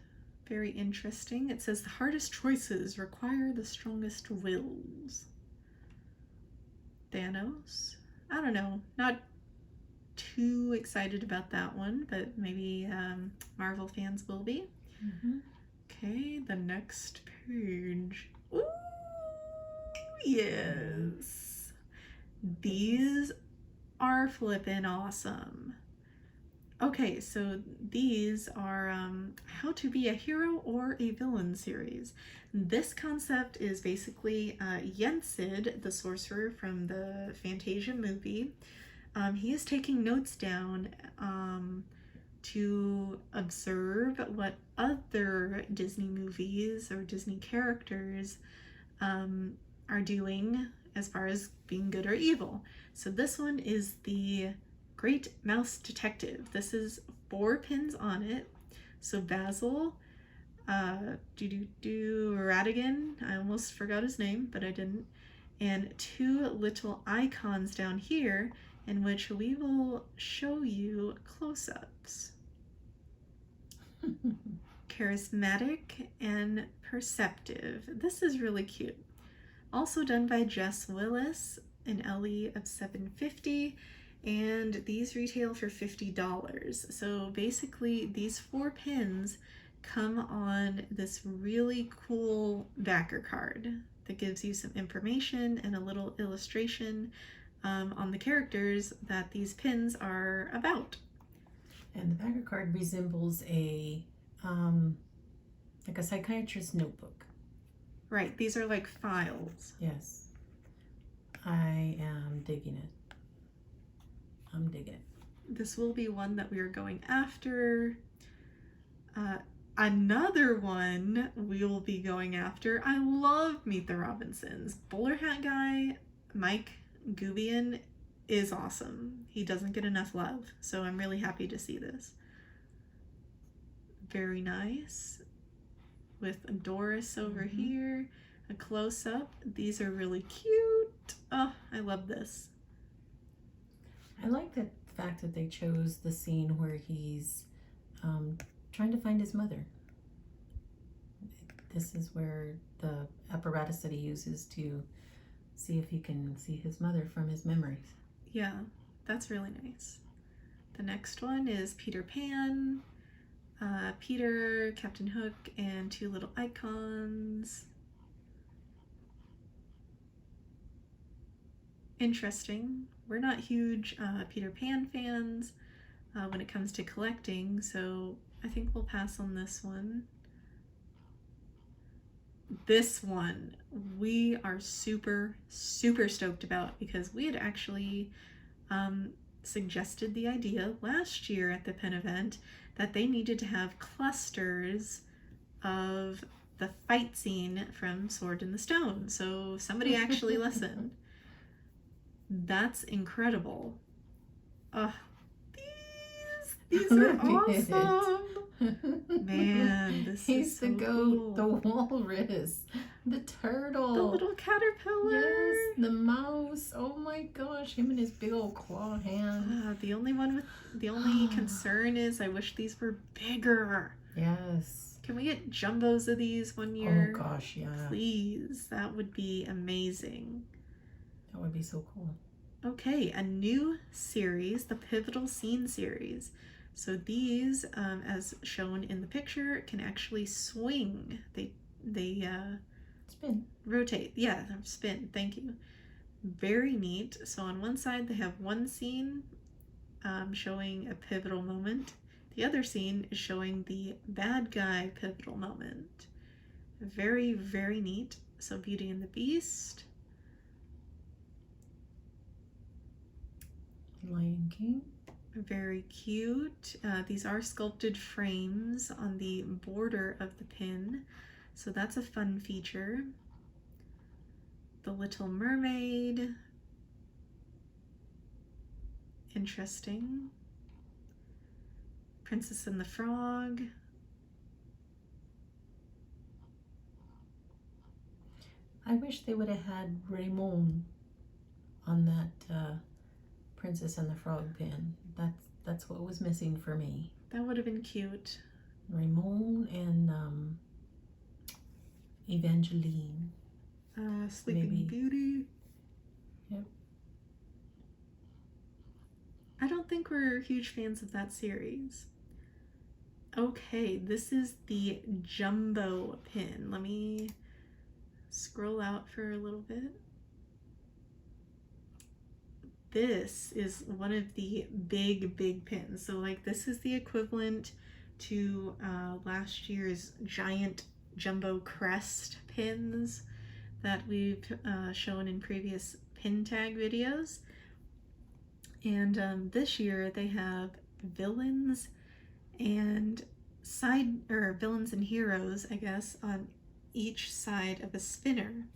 Very interesting. It says the hardest choices require the strongest wills. Thanos. I don't know. Not too excited about that one, but maybe Marvel fans will be. Mm-hmm. Okay, the next page. Ooh, yes. These are flippin' awesome. Okay, so these are how to be a hero or a villain series. This concept is basically Yensid, the sorcerer from the Fantasia movie. He is taking notes down to observe what other Disney movies or Disney characters are doing as far as being good or evil. So this one is the Great Mouse Detective. This is 4 pins on it. So Basil, Radigan, I almost forgot his name, but I didn't. And 2 little icons down here in which we will show you close-ups. Charismatic and perceptive. This is really cute. Also done by Jess Willis, an LE of $7.50, and these retail for $50. So basically these 4 pins come on this really cool backer card that gives you some information and a little illustration on the characters that these pins are about. And the backer card resembles a like a psychiatrist's notebook. Right, these are like files. Yes. I am digging it. I'm digging it. This will be one that we are going after. Another one we will be going after. I love Meet the Robinsons. Bowler hat guy, Mike Gubian, is awesome. He doesn't get enough love, so I'm really happy to see this. Very nice. With Doris over here, a close-up. These are really cute. Oh, I love this. I like the fact that they chose the scene where he's trying to find his mother. This is where the apparatus that he uses to see if he can see his mother from his memories. Yeah, that's really nice. The next one is Peter Pan, Peter, Captain Hook, and 2 little icons. Interesting. We're not huge Peter Pan fans when it comes to collecting, so I think we'll pass on this one. This one we are super stoked about because we had actually suggested the idea last year at the Pen event that they needed to have clusters of the fight scene from Sword in the Stone. So somebody actually listened. That's incredible. These are awesome. Man, this is so the goat, cool. the walrus, the turtle, The little caterpillar. yes, the mouse. Oh my gosh, him and his big old claw hand. The only concern is I wish these were bigger. Yes. Can we get jumbos of these one year? Oh gosh, yeah. Please, that would be amazing. That would be so cool. Okay, a new series, the Pivotal Scene series. So these, as shown in the picture, can actually swing. They spin. Rotate. Yeah, spin. Thank you. Very neat. So on one side they have one scene showing a pivotal moment. The other scene is showing the bad guy pivotal moment. Very, very neat. So Beauty and the Beast. Lion King. Very cute. These are sculpted frames on the border of the pin, so that's a fun feature. The Little Mermaid. Interesting. Princess and the Frog. I wish they would have had Raymond on that Princess and the Frog pin. That's what was missing for me. That would have been cute. Raymond and Evangeline. Sleeping Maybe. Beauty. Yep. I don't think we're huge fans of that series. Okay, this is the jumbo pin. Let me scroll out for a little bit. This is one of the big pins. So like this is the equivalent to last year's giant jumbo crest pins that we've shown in previous pin tag videos. And this year they have villains and villains and heroes, I guess, on each side of a spinner.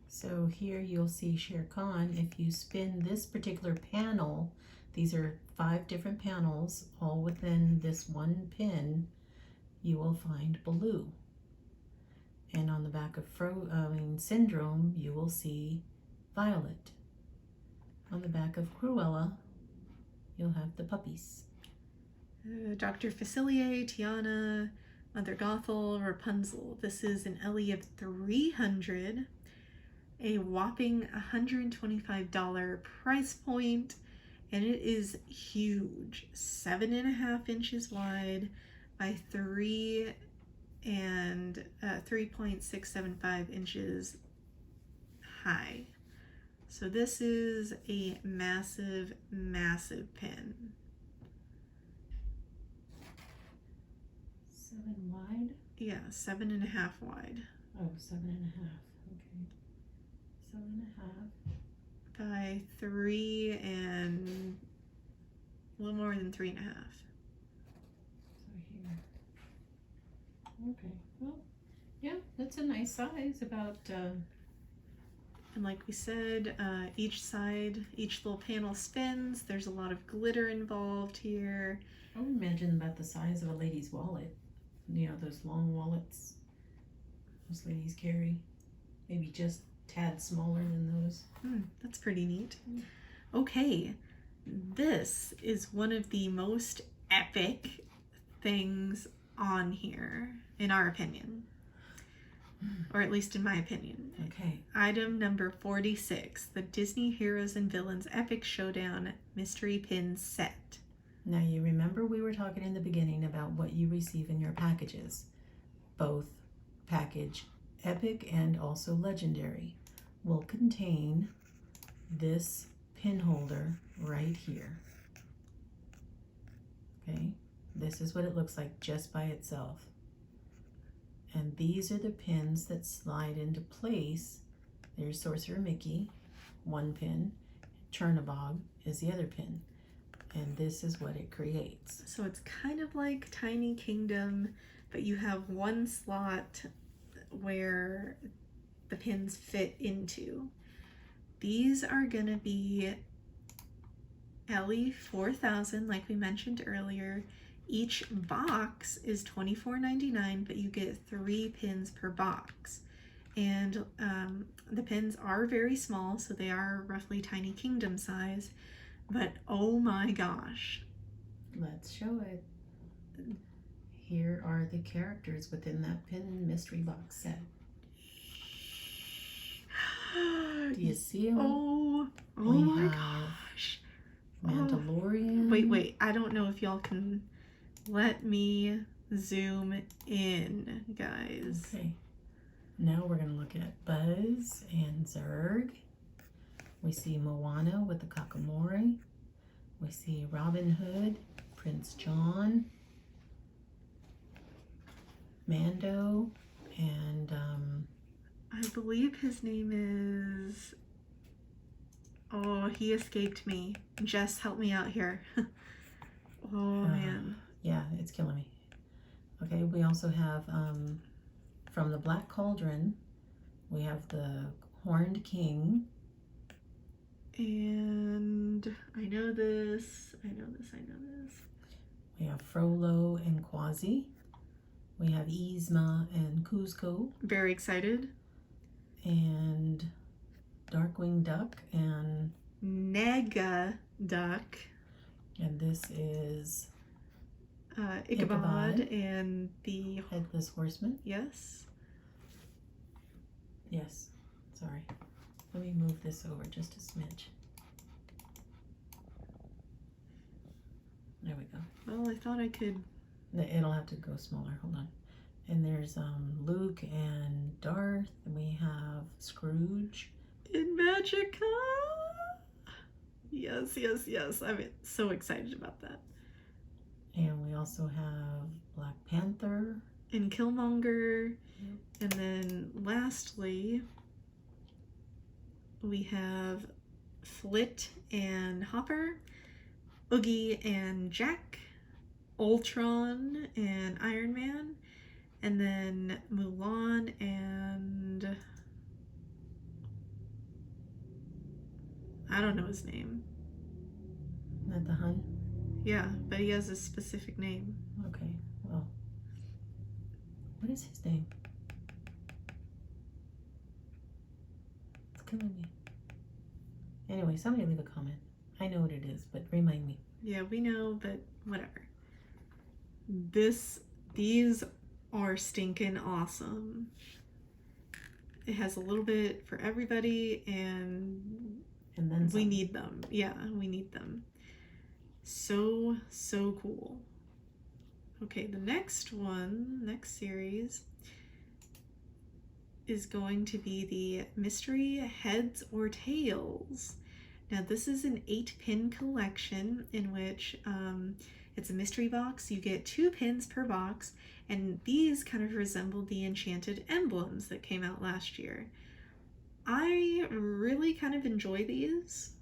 So here you'll see Shere Khan. If you spin this particular panel, these are 5 different panels, all within this one pin, you will find Baloo. And on the back of Syndrome, you will see Violet. On the back of Cruella, you'll have the puppies. Dr. Facilier, Tiana, Mother Gothel, Rapunzel. This is an LE of 300, a whopping $125 price point, and it is huge. 7.5 inches wide by 3 and 3.675 inches high. So this is a massive pin. 7 wide? Yeah, 7.5 wide. Oh, 7.5. Okay. 7.5. By 3 and a little more than 3.5. So here. Okay. Well, yeah, that's a nice size. About. And like we said, each little panel spins. There's a lot of glitter involved here. I would imagine about the size of a lady's wallet. You know, those long wallets most ladies carry. Maybe just a tad smaller than those. That's pretty neat. Okay, this is one of the most epic things on here, in our opinion. Or at least in my opinion. Okay. Item number 46, the Disney Heroes and Villains Epic Showdown Mystery Pin Set. Now you remember we were talking in the beginning about what you receive in your packages. Both package Epic and also Legendary will contain this pin holder right here. Okay, this is what it looks like just by itself. And these are the pins that slide into place. There's Sorcerer Mickey, one pin. Chernabog is the other pin. And this is what it creates. So it's kind of like Tiny Kingdom, but you have one slot where the pins fit into. These are gonna be LE 4000, like we mentioned earlier. Each box is $24.99, but you get 3 pins per box. And the pins are very small, so they are roughly Tiny Kingdom size. But oh my gosh. Let's show it. Here are the characters within that pin mystery box set. Do you see them? Oh my gosh. Mandalorian. Wait. I don't know if y'all can let me zoom in, guys. Okay. Now we're going to look at Buzz and Zurg. We see Moana with the Kakamori. We see Robin Hood, Prince John, Mando, and I believe his name is... Oh, he escaped me. Jess, help me out here. Oh, man. Yeah, it's killing me. Okay, we also have from the Black Cauldron, we have the Horned King. And I know this. We have Frollo and Quasi. We have Yzma and Kuzco. Very excited. And Darkwing Duck and Nega Duck. And this is Ichabod and the Headless Horseman. Yes. Yes. Sorry. Let me move this over just a smidge. There we go. Well, I thought I could. It'll have to go smaller. Hold on. And there's Luke and Darth. And we have Scrooge. In Magica. Yes. I'm so excited about that. And we also have Black Panther. And Killmonger. Yep. And then lastly, we have Flit and Hopper, Oogie and Jack, Ultron and Iron Man, and then Mulan and... I don't know his name. Not the Hun? Yeah, but he has a specific name. Okay, well, what is his name? It's killing me. Anyway, somebody leave a comment. I know what it is, but remind me. Yeah, we know, but whatever. These are stinking awesome. It has a little bit for everybody, and then we need them. Yeah, we need them. So cool. Okay, the next series is going to be the Mystery Heads or Tails. Now this is an 8-pin collection in which it's a mystery box. You get 2 pins per box, and these kind of resemble the Enchanted Emblems that came out last year. I really kind of enjoy these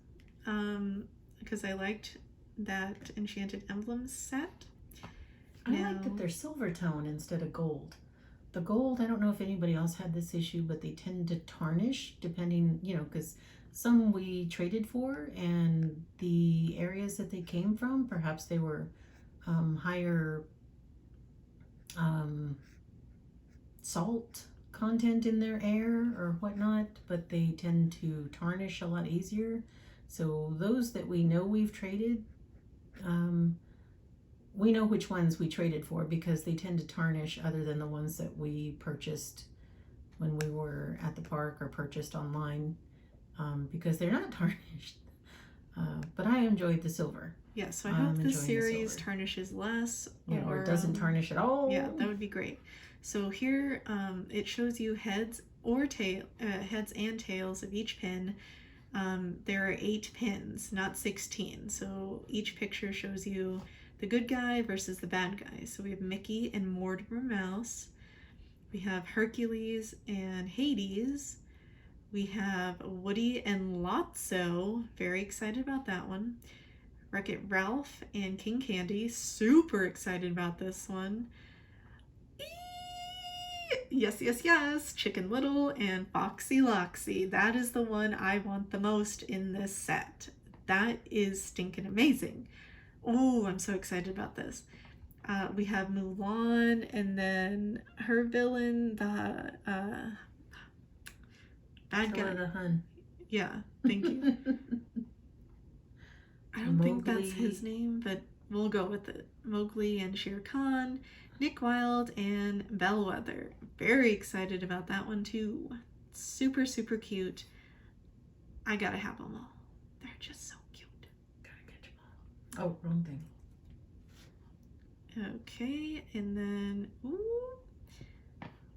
because I liked that Enchanted Emblems set. I like that they're silver tone instead of gold. The gold, I don't know if anybody else had this issue, but they tend to tarnish depending, because some we traded for, and the areas that they came from, perhaps they were higher salt content in their air or whatnot, but they tend to tarnish a lot easier. So those that we know we've traded, we know which ones we traded for because they tend to tarnish other than the ones that we purchased when we were at the park or purchased online, because they're not tarnished. But I enjoyed the silver. Yeah, so I hope this series tarnishes less. Yeah, or it doesn't tarnish at all. Yeah, that would be great. So here it shows you heads and tails of each pin. There are 8 pins, not 16. So each picture shows you the good guy versus the bad guy. So we have Mickey and Mortimer Mouse. We have Hercules and Hades. We have Woody and Lotso. Very excited about that one. Wreck-It Ralph and King Candy. Super excited about this one. Yes. Chicken Little and Foxy Loxy. That is the one I want the most in this set. That is stinking amazing. Oh, I'm so excited about this. We have Mulan, and then her villain, the bad guy. The Hun. Yeah, thank you. I don't think that's his name, but we'll go with it. Mowgli and Shere Khan, Nick Wilde, and Bellwether. Very excited about that one too. Super cute. I gotta have them all. They're just so cute. Gotta get them all. Oh, wrong thing. Okay, and then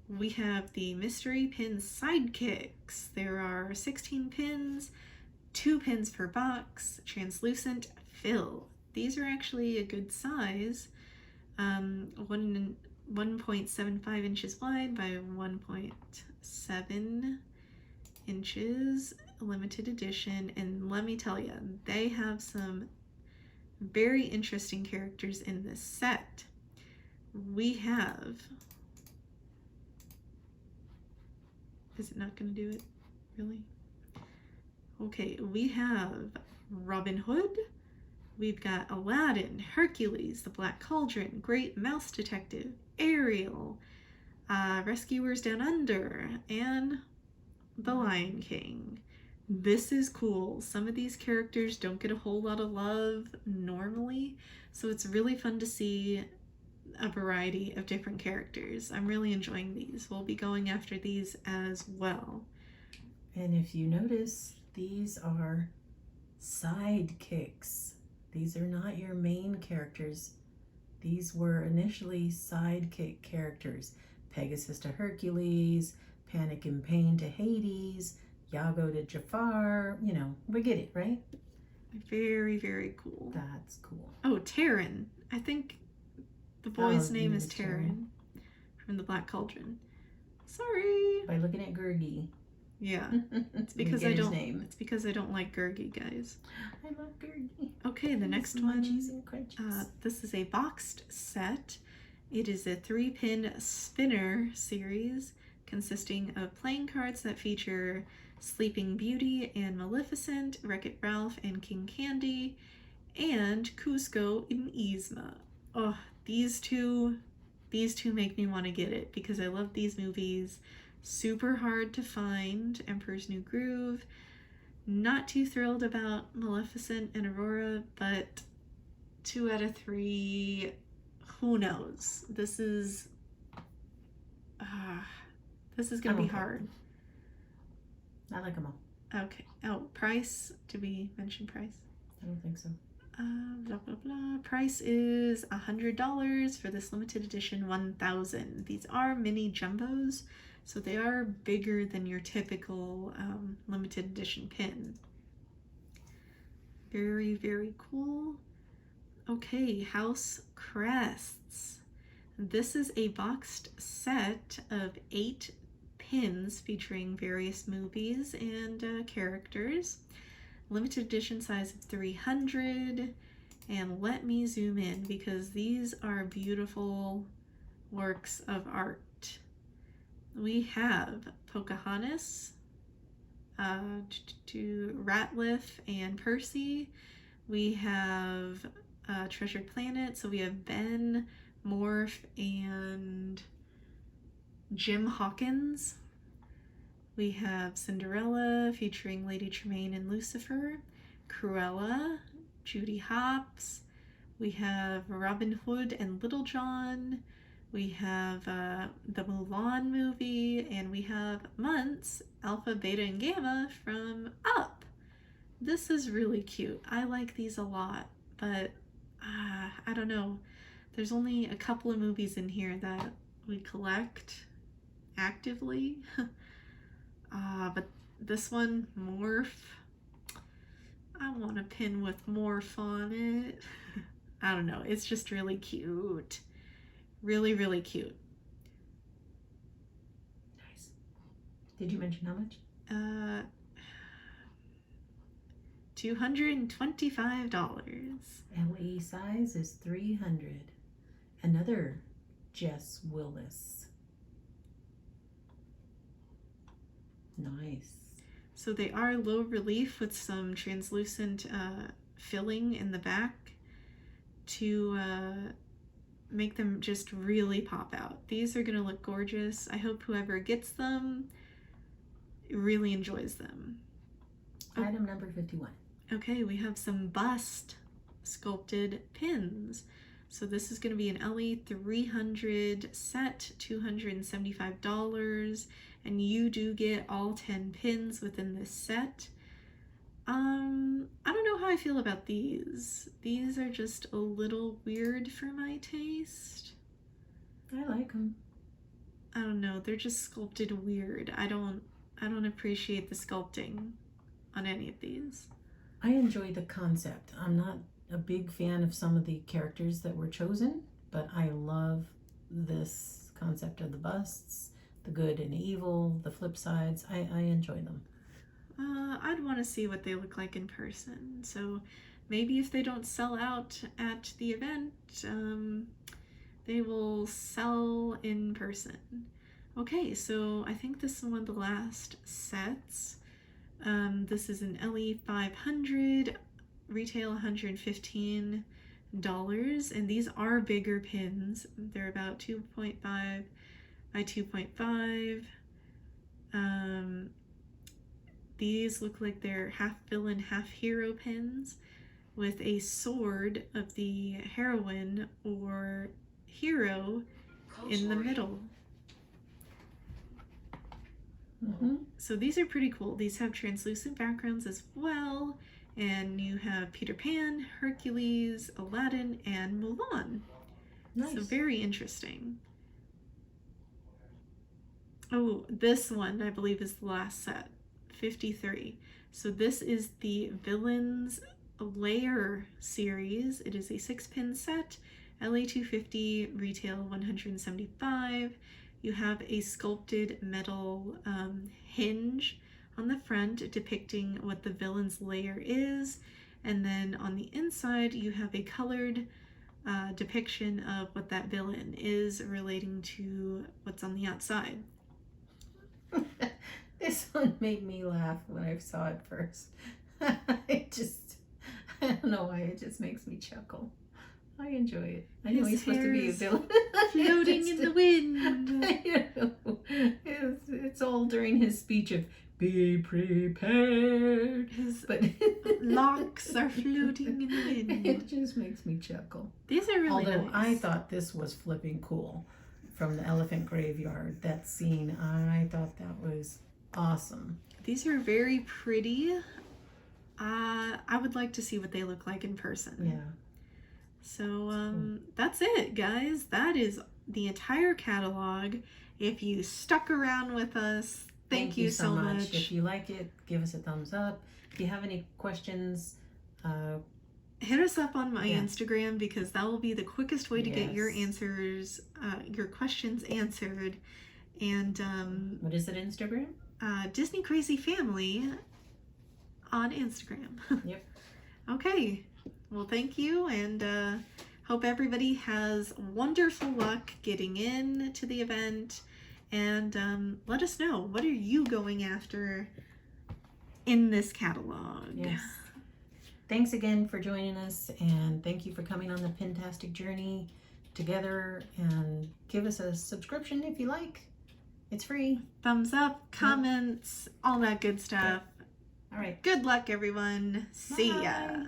we have the Mystery Pin Sidekicks. There are 16 pins, 2 pins per box, translucent fill. These are actually a good size. 1.75 inches wide by 1.7 inches, limited edition. And let me tell you, they have some very interesting characters in this set. We have, is it not going to do it? Really? Okay, we have Robin Hood. We've got Aladdin, Hercules, the Black Cauldron, Great Mouse Detective, Ariel, Rescuers Down Under, and the Lion King. This is cool. Some of these characters don't get a whole lot of love normally, so it's really fun to see a variety of different characters. I'm really enjoying these. We'll be going after these as well. And if you notice, these are sidekicks. These are not your main characters. These were initially sidekick characters. Pegasus to Hercules, Panic and Pain to Hades, Iago to Jafar. You know, we get it, right? Very, very cool. That's cool. Oh, Terran. I think the boy's name is Terran from the Black Cauldron. Sorry. By looking at Gurgi. Yeah. It's because It's because I don't like Gurgi, guys. I love Gurgi. Okay, the next one. Munchies and crunchies. This is a boxed set. It is a 3-pin spinner series consisting of playing cards that feature Sleeping Beauty and Maleficent, Wreck-It Ralph and King Candy, and Cusco and Yzma. Oh, these two make me want to get it because I love these movies. Super hard to find. Emperor's New Groove. Not too thrilled about Maleficent and Aurora, but 2 out of 3. Who knows? This is gonna be hard. I like them all. Okay. Oh, price. Did we mention price? I don't think so. Blah blah blah. Price is $100 for this limited edition 1000. These are mini jumbos, so they are bigger than your typical limited edition pin. Very, very cool. Okay, House Crests. This is a boxed set of 8 pins featuring various movies and characters. Limited edition size of 300. And let me zoom in because these are beautiful works of art. We have Pocahontas, Ratliff and Percy. We have Treasure Planet. So we have Ben, Morph, and Jim Hawkins. We have Cinderella featuring Lady Tremaine and Lucifer. Cruella, Judy Hopps. We have Robin Hood and Little John. We have the Mulan movie, and we have Months, Alpha, Beta, and Gamma from Up. This is really cute. I like these a lot, but I don't know. There's only a couple of movies in here that we collect actively. But this one, Morph, I want a pin with Morph on it. I don't know. It's just really cute. Really, really cute. Nice. Did you mention how much? $225. LE size is 300. Another Jess Willis. Nice. So they are low relief with some translucent filling in the back to make them just really pop out. These are gonna look gorgeous. I hope whoever gets them really enjoys them. Item number 51. Okay, we have some bust sculpted pins. So this is going to be an LE 300 set, $275, and you do get all 10 pins within this set. I don't know how I feel about these. These are just a little weird for my taste. I like them. I don't know, they're just sculpted weird. I don't appreciate the sculpting on any of these. I enjoy the concept. I'm not a big fan of some of the characters that were chosen, but I love this concept of the busts, the good and evil, the flip sides. I enjoy them. I'd want to see what they look like in person. So maybe if they don't sell out at the event, they will sell in person. Okay, so I think this is one of the last sets. This is an LE 500, retail $115, and these are bigger pins. They're about 2.5 by 2.5. These look like they're half villain, half hero pins with a sword of the heroine or hero in the middle. So these are pretty cool. These have translucent backgrounds as well, and you have Peter Pan, Hercules, Aladdin, and Mulan. Nice. So very interesting. Oh, this one I believe is the last set, 53. So this is the Villains Layer series. It is a 6-pin set, LA 250, retail 175. You have a sculpted metal hinge on the front depicting what the villain's lair is, and then on the inside you have a colored depiction of what that villain is relating to what's on the outside. This one made me laugh when I saw it first. I don't know why, it just makes me chuckle. I enjoy it. I know he's supposed to be a villain. Floating in the wind. You know, it's all during his speech of "Be prepared." His but locks are floating in the wind. It just makes me chuckle. These are really Although nice. I thought this was flipping cool from the elephant graveyard. That scene, I thought that was awesome. These are very pretty. I would like to see what they look like in person. Yeah. So that's it, guys. That is the entire catalog. If you stuck around with us, thank you so much. If you like it, give us a thumbs up. If you have any questions, hit us up on my Yeah. Instagram, because that will be the quickest way to get your Yes. answers, your questions answered. And what is it, Instagram? Disney Crazy Family on Instagram. Yep. Okay. Well, thank you, and hope everybody has wonderful luck getting in to the event. And let us know, what are you going after in this catalog? Yes. Thanks again for joining us, and thank you for coming on the Pintastic journey together. And give us a subscription if you like. It's free. Thumbs up, comments, all that good stuff. All right. Good luck, everyone. See ya. Bye.